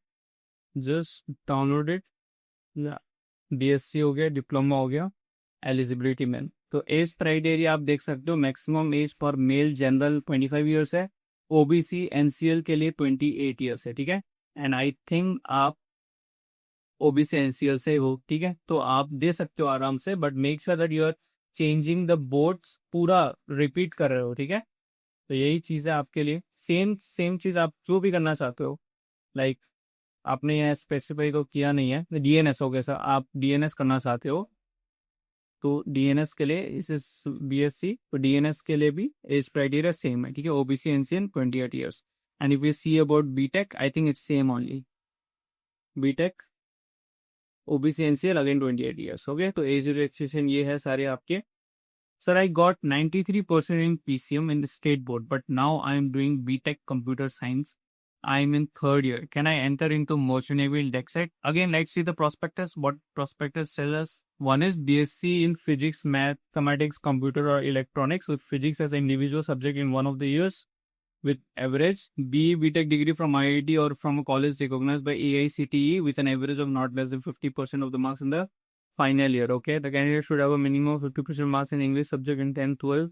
Just download it. BSc हो गया, डिप्लोमा हो गया, एलिजिबिलिटी में तो एज क्राइटेरिया आप देख सकते हो। Maximum age for male general 25 years है, OBC NCL के लिए 28 ईयर्स है, ठीक है। एंड आई थिंक आप OBC NCL से हो, ठीक है, तो आप दे सकते हो आराम से, but make sure that you are changing the boards, पूरा रिपीट कर रहे हो, ठीक है। तो यही चीज़ है आपके लिए, सेम सेम चीज़ आप जो भी करना चाहते हो, लाइक आपने यहाँ स्पेसिफाई तो किया नहीं है, DNS हो गया सर, आप DNS करना चाहते हो तो DNS के लिए इस BSc, तो DNS के लिए भी एज क्राइटेरिया सेम है, ठीक है। OBC NCL 28 years. And if you see about BTech I think it's same only, BTech OBC NCL again 28 years, okay. तो एज रिलैक्सेशन ये है सारे आपके। Sir, I got 93% in PCM in the state board, but now I am doing BTech Computer Science. I am in third year. Can I enter into Merchant Navy Dexite? Again, let's see the prospectus. What prospectus tells us? One is BSc in Physics, Mathematics, Computer or Electronics with Physics as an individual subject in one of the years with average. BTech degree from IIT or from a college recognized by AICTE with an average of not less than 50% of the marks in the final year, okay. The candidate should have a minimum of 50% marks in English subject in 10th 12th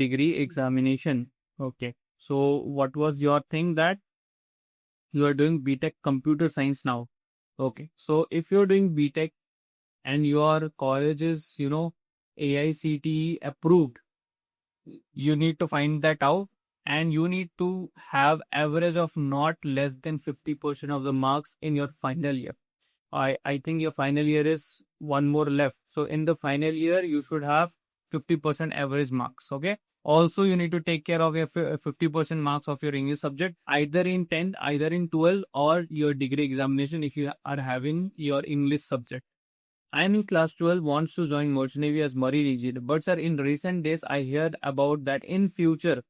degree examination, okay. So what was your thing that you are doing BTech Computer Science now, okay. So if you're doing BTech and your college is AICTE approved, you need to find that out, and you need to have average of not less than 50% of the marks in your final year. I think your final year is one more left. So in the final year, you should have 50% average marks. Okay. Also, you need to take care of your 50% marks of your English subject, either in 10th, either in 12th, or your degree examination if you are having your English subject. I am in class 12, wants to join Merchant Navy as marine engineer. But sir, in recent days, I heard about that in future,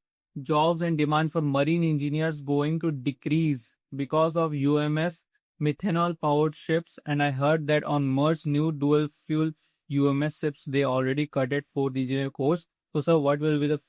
jobs and demand for marine engineers going to decrease because of UMS methanol powered ships, and I heard that on Mer's new dual fuel UMS ships they already cut it for the engineer course. So sir, what will be the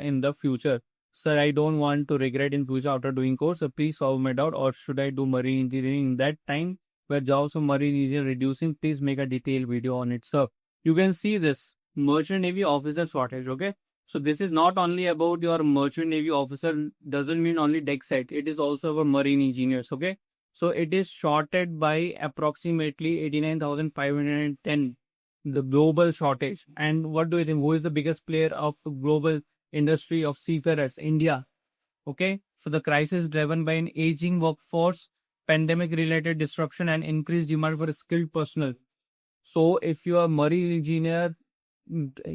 in the future? Sir, I don't want to regret in future after doing course. So please solve my doubt, or should I do marine engineering in that time where jobs of marine engineer reducing? Please make a detailed video on it, sir. You can see this merchant navy officer shortage, okay. So this is not only about your merchant navy officer, doesn't mean only deck side, it is also about marine engineers, okay. So it is shorted by approximately 89,510, the global shortage. And what do you think? Who is the biggest player of the global industry of seafarers? India. Okay. So the crisis driven by an aging workforce, pandemic related disruption, and increased demand for skilled personnel. So if you are marine engineer,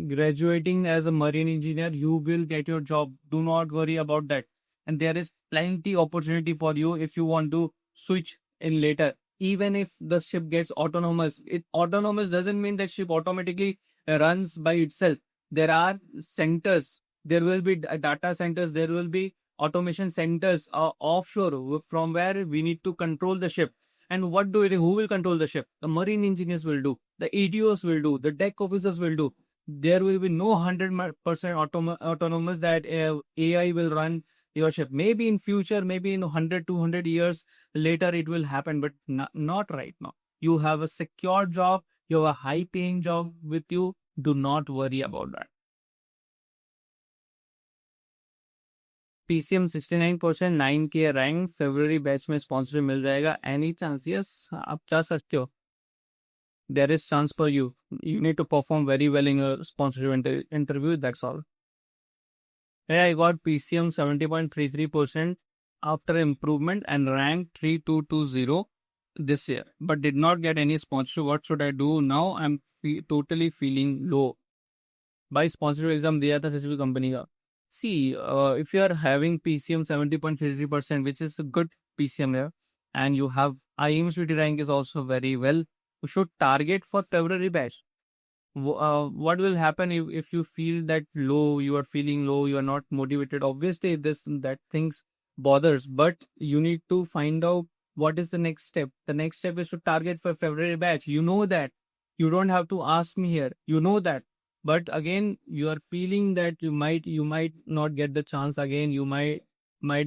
graduating as a marine engineer, you will get your job. Do not worry about that. And there is plenty opportunity for you if you want to switch in later. Even if the ship gets autonomous, it autonomous doesn't mean that ship automatically runs by itself. There are centers. There will be data centers. There will be automation centers offshore from where we need to control the ship. And what do it? Who will control the ship? The marine engineers will do. The ETOs will do. The deck officers will do. There will be no 100% autonomous that AI will run your ship. Maybe in future, maybe in 100, 200 years later, it will happen, but not right now. You have a secure job. You have a high paying job with you. Do not worry about that. PCM 69% 9K rank February batch में sponsor मिल जाएगा. Any chance? Yes, आप जा सकते हो. There is chance for you. You need to perform very well in your sponsorship interview. That's all. Hey, I got PCM 70.33% after improvement and ranked 3220 this year, but did not get any sponsorship. What should I do now? I'm totally feeling low. By sponsorship exam दिया था किसी भी company का. See, if you are having PCM 70.33%, which is a good PCM there, and you have IMSVT rank is also very well, you should target for February batch. What will happen if you feel that low, you are feeling low, you are not motivated? Obviously, this that things bothers, but you need to find out what is the next step. The next step is to target for February batch. You know that. You don't have to ask me here. You know that. But again, you are feeling that you might not get the chance again. You might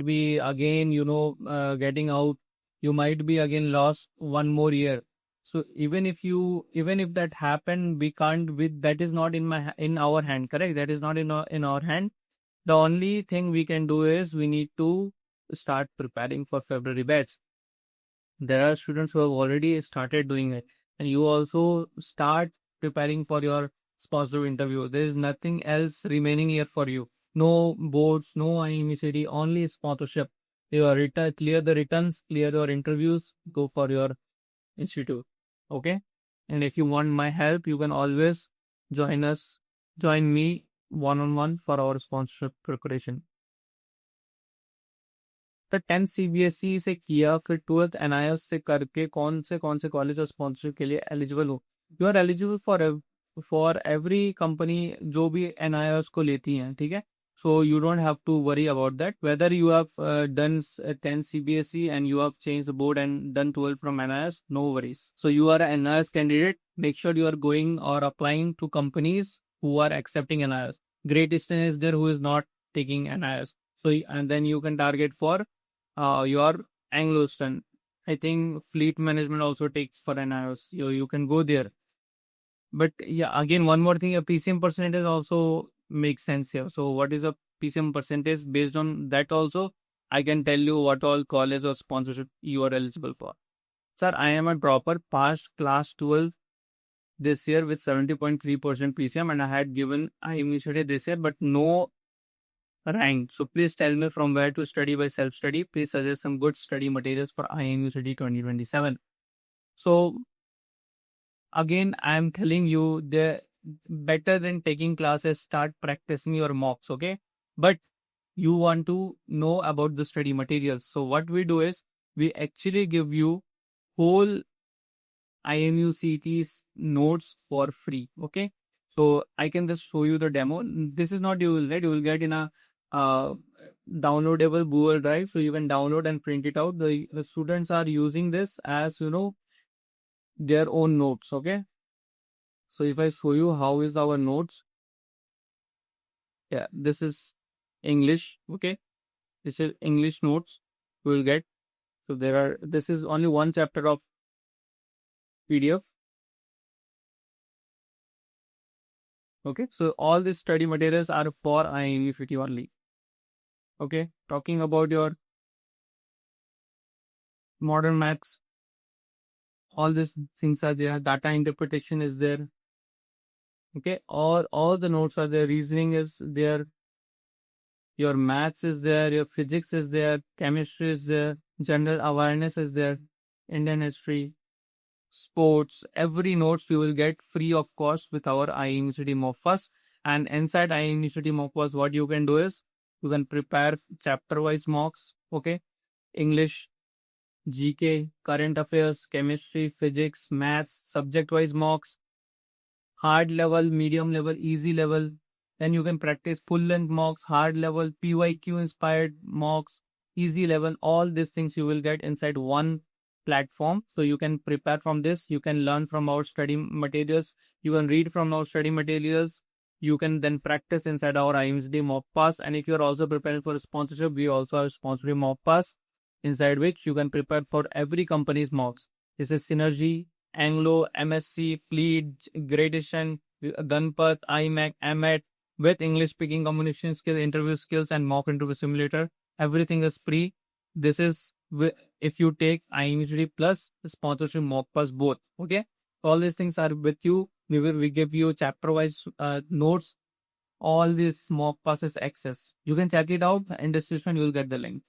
be again, getting out. You might be again lost one more year. So even if that happened, we can't with that is not in our hand, correct? That is not in our hand. The only thing we can do is we need to start preparing for February batch. There are students who have already started doing it, and you also start preparing for your sponsor interview. There is nothing else remaining here for you. No boards, no IMECD, only sponsorship. You are clear the returns, clear your interviews, go for your institute. Okay. And if you want my help, you can always join me one on one for our sponsorship preparation. तो 10 CBSE से किया, फिर 12th NIS से करके कौन से college और sponsorship के लिए एलिजिबल हो? You are eligible for every company जो भी एनआईएस को लेती हैं, ठीक है? So you don't have to worry about that whether you have done 10 CBSE and you have changed the board and done 12 from NIS, no worries. So you are an NIS candidate, make sure you are going or applying to companies who are accepting NIS. Great Eastern is there who is not taking NIS. So and then you can target for your Anglo-Eastern. I think fleet management also takes for NIS. You can go there. But yeah, again, one more thing, a PCM percentage also makes sense here. So what is a PCM percentage? Based on that also, I can tell you what all college or sponsorship you are eligible for. Sir, I am a dropper, passed class 12 this year with 70.3% PCM, and I had given IME this year, but no rank. So please tell me from where to study by self-study. Please suggest some good study materials for IMU City 2027. So again, I am telling you, the better than taking classes, start practicing your mocks, okay? But you want to know about the study materials. So what we do is we actually give you whole IMU CT's notes for free, okay? So I can just show you the demo. This is not you will get. You will get in a downloadable Google Drive, so you can download and print it out. The students are using this as their own notes. Okay. So if I show you how is our notes, yeah, this is English. Okay, this is English notes. We will get. So this is only one chapter of PDF. Okay, so all these study materials are for IMUCT only. Okay, talking about your modern maths, all these things are there. Data interpretation is there. Okay, all the notes are there. Reasoning is there. Your maths is there. Your physics is there. Chemistry is there. General awareness is there. Indian history, sports, every notes you will get free of cost with our iUniversity MOOCs. And inside iUniversity MOOCs, what you can do is you can prepare chapter wise mocks. Okay, English, GK, current affairs, chemistry, physics, maths, subject wise mocks, hard level, medium level, easy level. Then you can practice full length mocks, hard level, PYQ inspired mocks, easy level. All these things you will get inside one platform. So you can prepare from this. You can learn from our study materials. You can read from our study materials. You can then practice inside our IMSD mock pass. And if you're also preparing for a sponsorship, we also have sponsoring mock pass, inside which you can prepare for every company's mocks. This is Synergy, Anglo, MSc, Fleet, Great Asian, Gunpath, IMAC, AMET, with English speaking communication skills, interview skills, and mock interview simulator. Everything is free. This is if you take IMUCD plus sponsorship mock pass both. Okay, all these things are with you. We give you chapter wise notes. All these mock passes access. You can check it out. In description you will get the link.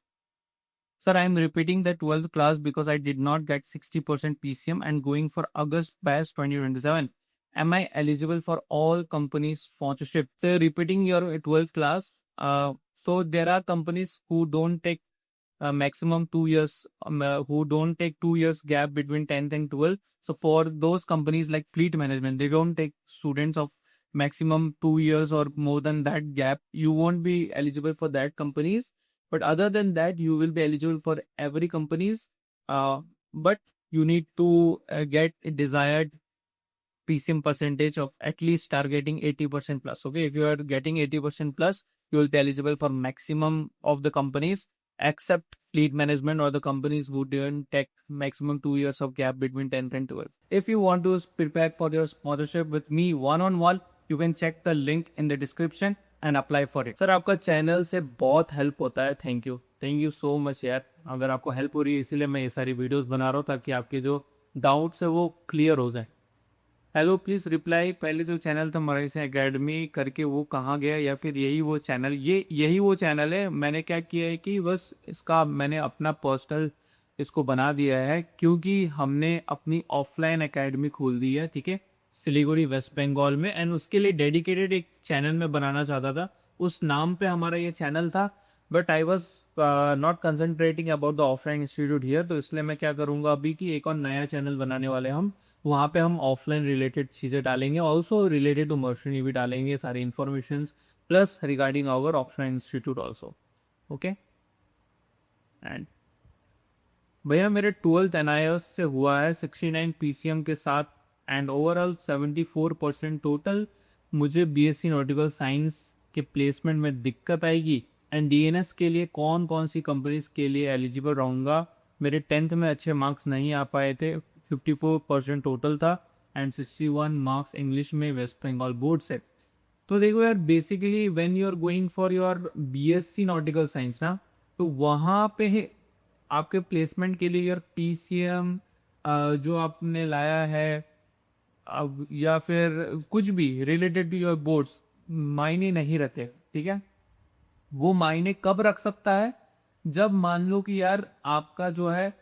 Sir, I am repeating the 12th class because I did not get 60% PCM and going for August batch 2027. Am I eligible for all companies sponsorship? So repeating your 12th class. So there are companies who don't take maximum 2 years, who don't take 2 years gap between 10th and 12th. So for those companies like fleet management, they don't take students of maximum 2 years or more than that gap. You won't be eligible for that companies. But other than that, you will be eligible for every companies. But you need to get a desired PCM percentage of at least targeting 80% plus. Okay, if you are getting 80% plus, you will be eligible for maximum of the companies except fleet management or the companies who didn't take maximum 2 years of gap between 10th and 12th. If you want to prepare for your sponsorship with me one on one, you can check the link in the description and apply for it. Sir आपका channel से बहुत help होता है, thank you so much यार. अगर आपको help हो रही है इसीलिए मैं ये सारी वीडियोस बना रहा हूँ ताकि आपके जो डाउट्स है वो क्लियर हो जाए. Hello please reply. पहले जो चैनल था मराई से एकेडमी करके वो कहाँ गया, या फिर यही वो चैनल, यही वो चैनल है. मैंने क्या किया है कि बस इसका मैंने अपना पर्सनल इसको बना दिया है क्योंकि हमने अपनी ऑफलाइन एकेडमी खोल दी है, ठीक है, सिलीगुड़ी वेस्ट बंगाल में. एंड उसके लिए डेडिकेटेड एक चैनल में बनाना चाहता था. उस नाम पे हमारा ये चैनल था, but I was not concentrating about the offline institute here. तो इसलिए मैं क्या करूँगा अभी कि एक और नया चैनल बनाने वाले हम. वहाँ पे हम ऑफलाइन रिलेटेड चीज़ें डालेंगे, ऑल्सो रिलेटेड टू मशीनरी भी डालेंगे सारी information plus regarding our offline institute also. Okay. And भैया मेरे 12th NIOS से हुआ है 69 PCM के साथ एंड ओवरऑल 74% टोटल. मुझे BSc नॉटिकल साइंस के प्लेसमेंट में दिक्कत आएगी एंड DNS के लिए कौन कौन सी कंपनीज के लिए एलिजिबल रहूँगा. मेरे 10th में अच्छे मार्क्स नहीं आ पाए थे, 54% टोटल था एंड 61 मार्क्स इंग्लिश में वेस्ट बंगाल बोर्ड से. तो देखो यार, basically when you are going for your BSc nautical science ना, तो वहाँ पे आपके प्लेसमेंट के लिए योर PCM जो आपने लाया है अब या फिर कुछ भी रिलेटेड टू योर बोर्ड्स मायने नहीं रखते, ठीक है. वो मायने कब रख सकता है, जब मान लो कि यार आपका जो है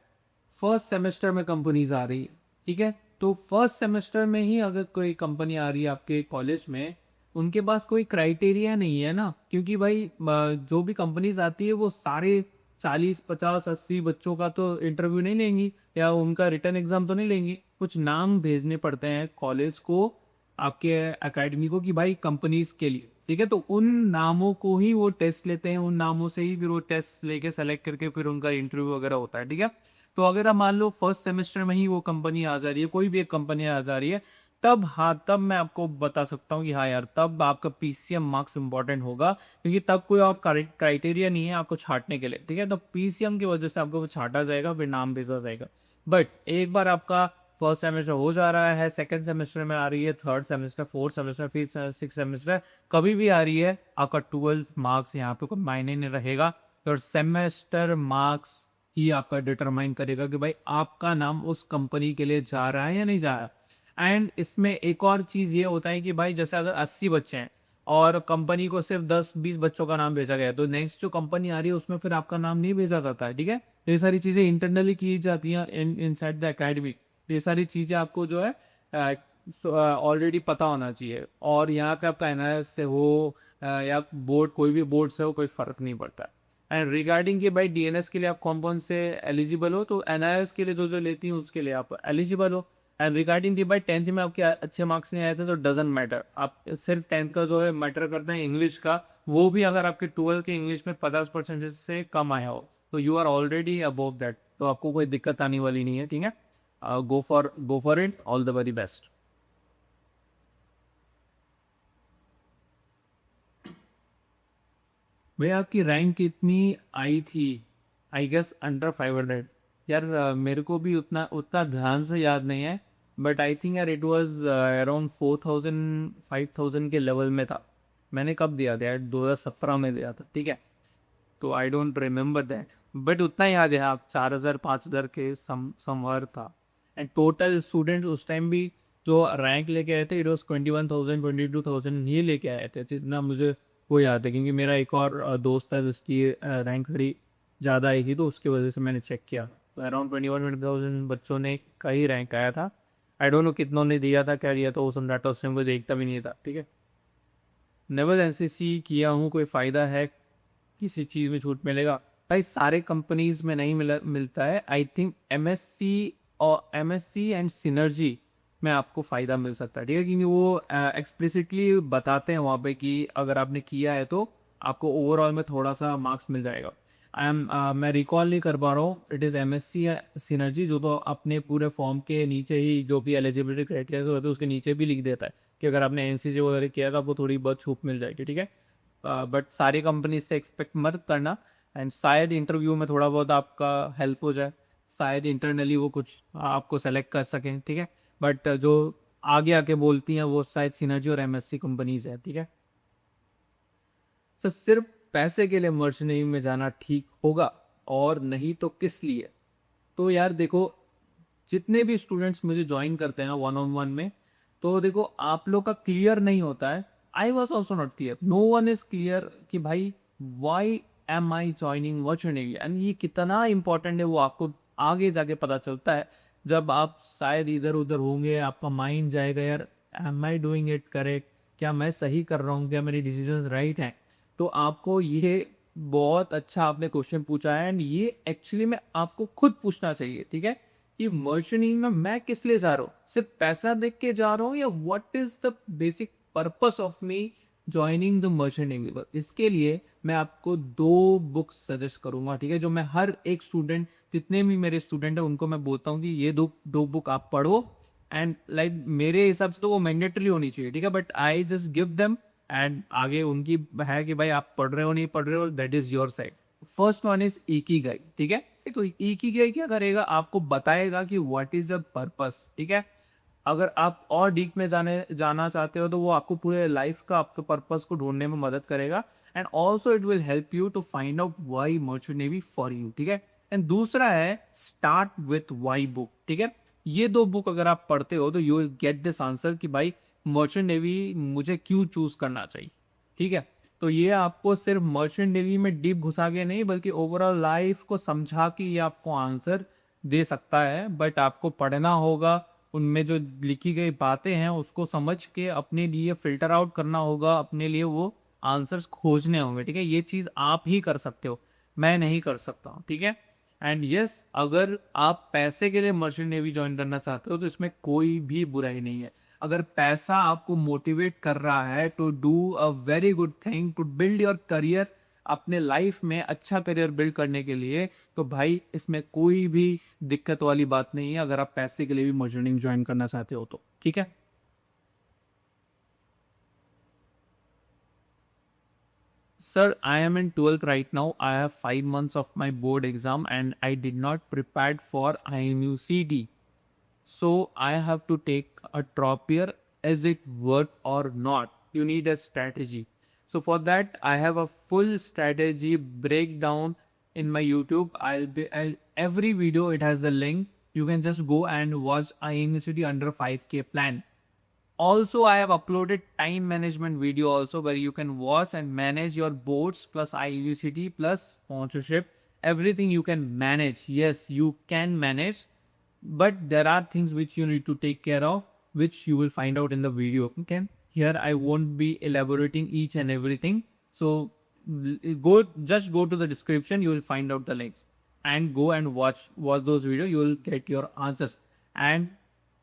फर्स्ट सेमेस्टर में कंपनीज आ रही है, ठीक है. तो फर्स्ट सेमेस्टर में ही अगर कोई कंपनी आ रही है आपके कॉलेज में, उनके पास कोई क्राइटेरिया नहीं है ना, क्योंकि भाई जो भी कंपनीज आती है वो सारे 40 50 80 बच्चों का तो इंटरव्यू नहीं लेंगी या उनका रिटर्न एग्जाम तो नहीं लेंगी. कुछ नाम भेजने पड़ते हैं कॉलेज को, आपके एकेडमी को, कि भाई कंपनीज के लिए, ठीक है. तो उन नामों को ही वो टेस्ट लेते हैं, उन नामों से ही फिर वो टेस्ट लेके सेलेक्ट करके फिर उनका इंटरव्यू वगैरह होता है, ठीक है. तो अगर आप मान लो फर्स्ट सेमेस्टर में ही वो कंपनी आ जा रही है, कोई भी एक कंपनी आ जा रही है, तब हाँ, तब मैं आपको बता सकता हूँ कि हाँ यार, तब आपका PCM मार्क्स इंपॉर्टेंट होगा, क्योंकि तब कोई और क्राइटेरिया नहीं है आपको छांटने के लिए, ठीक है. तो PCM की वजह से आपको वो छांटा जाएगा, फिर नाम भेजा जाएगा. बट एक बार आपका फर्स्ट सेमेस्टर हो जा रहा है, सेकंड सेमेस्टर में आ रही है, third semester, fourth semester, fifth, six semester, कभी भी आ रही है, आपका 12 मार्क्स यहाँ पे कोई मायने नहीं रहेगा. और सेमेस्टर मार्क्स ही आपका डिटरमाइन करेगा कि भाई आपका नाम उस कंपनी के लिए जा रहा है या नहीं जा रहा. एंड इसमें एक और चीज़ ये होता है कि भाई जैसे अगर 80 बच्चे हैं और कंपनी को सिर्फ 10-20 बच्चों का नाम भेजा गया है, तो नेक्स्ट जो कंपनी आ रही है उसमें फिर आपका नाम नहीं भेजा जाता है, ठीक है. तो ये सारी चीज़ें इंटरनली की जाती हैं इनसाइड द एकेडमी. ये सारी चीज़ें आपको जो है ऑलरेडी पता होना चाहिए. और यहाँ पे आपका NIS से हो या बोर्ड, कोई भी बोर्ड से हो, कोई फ़र्क नहीं पड़ता. एंड रिगार्डिंग कि भाई DNS के लिए आप कौन कौन से एलिजिबल हो, तो NIS के लिए जो जो लेती हूँ उसके लिए आप एलिजिबल हो. एंड रिगार्डिंग कि भाई 10th में आपके अच्छे मार्क्स नहीं आए थे, तो डजेंट मैटर, आप सिर्फ 10th का जो है मैटर करता है इंग्लिश का. वो भी अगर आपके 12 के इंग्लिश में 50% से कम आया हो, तो you are already above that, तो आपको कोई दिक्कत आने वाली नहीं है, ठीक है. Go for it, all the very best. भैया आपकी रैंक कितनी आई थी? I guess under 500. यार मेरे को भी उतना उतना ध्यान से याद नहीं है, बट आई थिंक यार इट वाज अराउंड 4000 5000 के लेवल में था. मैंने कब दिया था यार? 2017 में दिया था, ठीक है. तो I don't remember that, but उतना याद है, आप 4000 5000 के समवर था. एंड टोटल स्टूडेंट उस टाइम भी जो रैंक लेके आए थे, इट वॉज 21,000 22,000 ही लेके आए थे, जितना मुझे वो याद है. क्योंकि मेरा एक और दोस्त है जिसकी रैंक थोड़ी ज़्यादा आई थी, तो उसकी वजह से मैंने चेक किया. तो अराउंड 21-20,000 बच्चों ने का ही रैंक आया था. आई डोंट नो कितनों ने दिया था, क्या दिया था, वो समझाता उस टाइम को देखता भी नहीं था, ठीक है. नेवल NCC किया हूँ, कोई फ़ायदा है, किसी चीज़ में छूट मिलेगा? भाई सारे कंपनीज में नहीं मिलता है। आई थिंक एमएससी और एमएससी एंड सिनर्जी में आपको फ़ायदा मिल सकता है, ठीक है, क्योंकि वो एक्सप्लिसिटली बताते हैं वहाँ पे कि अगर आपने किया है तो आपको ओवरऑल में थोड़ा सा मार्क्स मिल जाएगा। मैं रिकॉल नहीं कर पा रहा हूँ, इट इज़ एमएससी या सिनर्जी, जो तो अपने पूरे फॉर्म के नीचे ही जो भी एलिजिबिलिटी क्राइटेरिया होते हैं उसके नीचे भी लिख देता है कि अगर आपने एनसीसी वगैरह किया था आपको थोड़ी बहुत छूट मिल जाएगी, ठीक है। बट सारी कंपनी से एक्सपेक्ट मत करना, एंड शायद इंटरव्यू में थोड़ा बहुत आपका हेल्प हो जाए, शायद इंटरनली वो कुछ आपको सेलेक्ट कर सकें, ठीक है। बट जो आगे आके बोलती हैं वो शायद सिनर्जी और एमएससी कंपनीज है, ठीक है। तो सिर्फ पैसे के लिए मर्चेंडाइज में जाना ठीक होगा और नहीं तो किस लिए? तो यार देखो, जितने भी स्टूडेंट्स मुझे ज्वाइन करते हैं ना वन ऑन वन में, तो देखो आप लोग का क्लियर नहीं होता है। I was also not clear, no one is clear कि भाई why am I joining merchant navy, and ये कितना इंपॉर्टेंट है वो आपको आगे जाके पता चलता है जब आप शायद इधर उधर होंगे, आपका माइंड जाएगा यार am I doing it correct, क्या मैं सही कर रहा हूँ, क्या मेरी डिसीजंस राइट हैं। तो आपको ये बहुत अच्छा आपने क्वेश्चन पूछा है, एंड ये एक्चुअली में आपको खुद पूछना चाहिए, ठीक है, कि मर्चेंट नेवी में मैं किस लिए जा रहा हूँ, सिर्फ पैसा देख के जा रहा हूँ या what is the basic purpose of me joining the merchant navy. इसके लिए मैं आपको दो बुक्स सजेस्ट करूंगा, ठीक है, जो मैं हर एक स्टूडेंट, जितने भी मेरे स्टूडेंट हैं उनको मैं बोलता हूँ कि ये दो दो बुक आप पढ़ो, एंड लाइक मेरे हिसाब से तो वो मैंडेटरी होनी चाहिए, ठीक है, but I just give them, and आगे उनकी है कि भाई आप पढ़ रहे हो नहीं पढ़ रहे हो, that is your side. First one is Ikigai, ठीक है। तो इकिगाई क्या करेगा, आपको बताएगा कि व्हाट इज द पर्पस, ठीक है। अगर आप और डीप में जाना चाहते हो तो वो आपको पूरे लाइफ का आपके पर्पस को ढूंढने में मदद करेगा, and also it will help you to find out why merchant navy for you, ठीक है। एंड दूसरा है स्टार्ट विथ वाई बुक, ठीक है। ये दो बुक अगर आप पढ़ते हो तो you will get this answer कि भाई मर्चेंट नेवी मुझे क्यों चूज करना चाहिए, ठीक है। तो ये आपको सिर्फ मर्चेंट नेवी में डीप घुसा के नहीं बल्कि ओवरऑल लाइफ को समझा के ये आपको आंसर दे सकता है, बट आपको पढ़ना होगा, उनमें जो लिखी गई बातें हैं उसको समझ के अपने लिए फिल्टर आउट करना होगा, अपने लिए वो आंसर्स खोजने होंगे, ठीक है। ये चीज़ आप ही कर सकते हो, मैं नहीं कर सकता हूँ, ठीक है। एंड यस, अगर आप पैसे के लिए मर्चेंट नेवी ज्वाइन करना चाहते हो तो इसमें कोई भी बुराई नहीं है। अगर पैसा आपको मोटिवेट कर रहा है to do a very good thing, to build your career, अपने लाइफ में अच्छा करियर बिल्ड करने के लिए, तो भाई इसमें कोई भी दिक्कत वाली बात नहीं है अगर आप पैसे के लिए भी मर्चेंटिंग ज्वाइन करना चाहते हो तो, ठीक है। Sir, I am in 12th right now. I have 5 months of my board exam and I did not prepared for IMUCD. So I have to take a drop year. Is it worth or not? You need a strategy. So for that, I have a full strategy breakdown in my YouTube. Every video it has the link. You can just go and watch IMUCD under 5K plan. Also, I have uploaded time management video also where you can watch and manage your boards plus IUCD plus sponsorship. Everything you can manage. Yes, you can manage, but there are things which you need to take care of, which you will find out in the video. Okay, here I won't be elaborating each and everything. So go to the description. You will find out the links and go and watch those videos. You will get your answers, and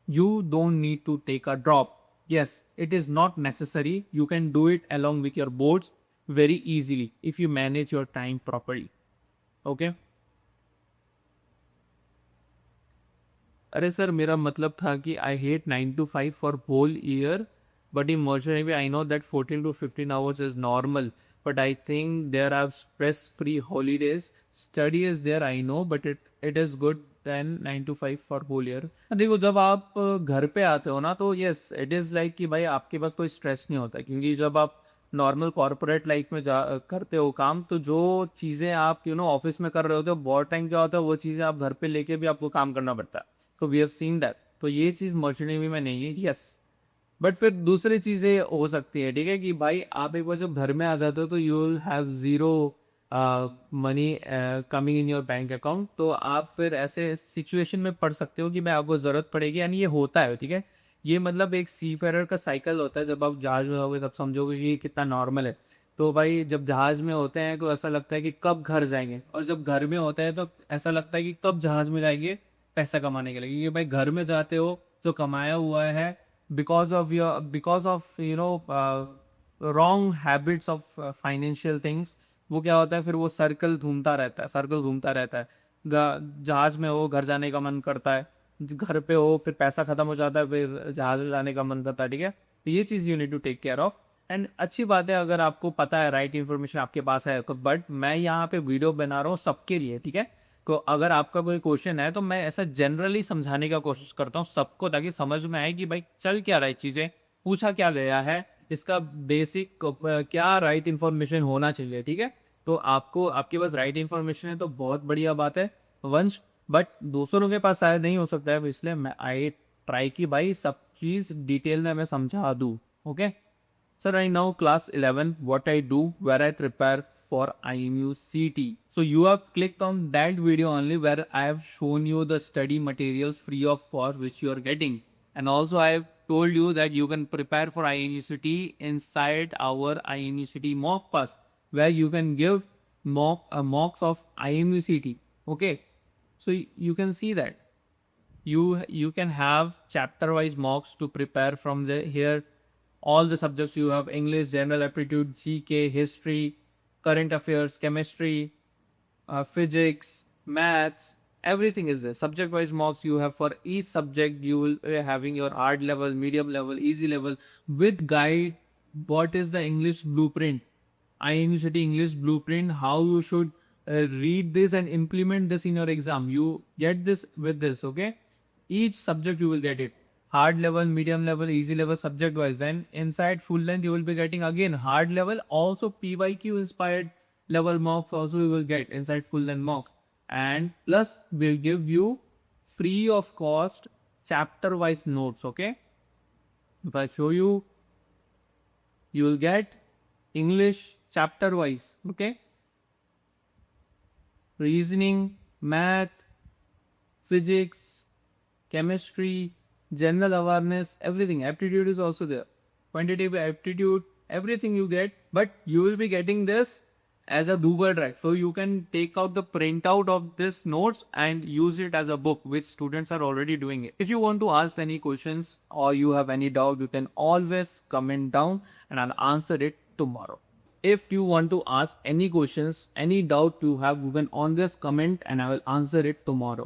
you don't need to take a drop. Yes, it is not necessary. You can do it along with your boards very easily if you manage your time properly. Okay. अरे sir, मेरा मतलब था कि I hate 9 to 5 for whole year, but in merchant navy I know that 14 to 15 hours is normal, but I think there are stress free holidays, study is there I know, but it is good then 9 to 5 for whole year. देखो, जब आप घर पे आते हो ना तो yes it is like कि भाई आपके पास कोई स्ट्रेस नहीं होता, क्योंकि जब आप नॉर्मल कॉर्पोरेट लाइफ में जा करते हो काम, तो जो चीज़ें आप ऑफिस में कर रहे होते हो बहुत टाइम क्या होता है, वो चीज़ें आप घर पे लेके भी आपको काम करना पड़ता है। तो वी हैव सीन दैट, तो ये चीज़ मर्चेंट नेवी में नहीं है, यस। बट फिर दूसरी चीज़ें हो सकती है, ठीक है, कि भाई आप एक बार जब घर में आ जाते हो तो you will have zero money coming in your bank account, तो आप फिर ऐसे सिचुएशन में पड़ सकते हो कि भाई आपको ज़रूरत पड़ेगी, यानी ये होता है, ठीक है। ये मतलब एक सी फेरर का साइकिल होता है, जब आप जहाज में होगे तब समझोगे कि ये कितना नॉर्मल है। तो भाई जब जहाज़ में होते हैं तो ऐसा लगता है कि कब घर जाएंगे, और जब घर में होते हैं तो ऐसा लगता है कि कब जहाज़ में जाएंगे पैसा कमाने के लिए, क्योंकि भाई घर में जाते हो जो कमाया हुआ है because of wrong habits of financial things, वो क्या होता है फिर वो सर्कल घूमता रहता है। जहाज में हो घर जाने का मन करता है, घर पे हो फिर पैसा खत्म हो जाता है, फिर जहाज में जाने का मन करता है, ठीक है। तो ये चीज़ you need to take care of. And अच्छी बात है अगर आपको पता है, राइट इन्फॉर्मेशन आपके पास है, तो बट मैं यहाँ पे वीडियो बना रहा हूँ सबके लिए, ठीक है। तो अगर आपका कोई क्वेश्चन है तो मैं ऐसा जनरली समझाने का कोशिश करता हूँ सबको, ताकि समझ में आए कि भाई चल क्या रहा है, चीज़ें पूछा क्या गया है, इसका बेसिक क्या राइट इन्फॉर्मेशन होना चाहिए, ठीक है। तो आपको आपके पास राइट इन्फॉर्मेशन है तो बहुत बढ़िया बात है वंश, बट दूसरों के पास शायद नहीं हो सकता है, इसलिए मैं आई ट्राई कि भाई सब चीज़ डिटेल में मैं समझा दूँ। Okay sir, I now class 11, what I do, where I prepare for IMU CT. So you have clicked on that video only where I have shown you the study materials free of cost which you are getting. And also I have told you that you can prepare for IMU CT inside our IMU CT mock pass, where you can give mocks of IMU CT. Okay, so you can see that you can have chapter wise mocks to prepare from the here. All the subjects you have: English, general aptitude, GK, history, current affairs, chemistry, physics, maths, everything is there. Subject wise mocks you have for each subject. You will be having your hard level, medium level, easy level, with guide. What is the English blueprint, IMUCT English blueprint, how you should read this and implement this in your exam. You get this with this, okay. Each subject you will get it, hard level, medium level, easy level, subject wise. Then inside full length you will be getting again hard level, also PYQ inspired level mocks also you will get inside full length mock. And plus we'll give you free of cost chapter wise notes, okay. If I show you, you will get English chapter wise, okay, reasoning, math, physics, chemistry, general awareness, everything. Aptitude is also there. Quantitative aptitude, everything you get, but you will be getting this as a Google Drive. So you can take out the printout of this notes and use it as a book, which students are already doing it. If you want to ask any questions or you have any doubt, you can always comment down and I'll answer it tomorrow. If you want to ask any questions, any doubt you have, you can always comment and I will answer it tomorrow.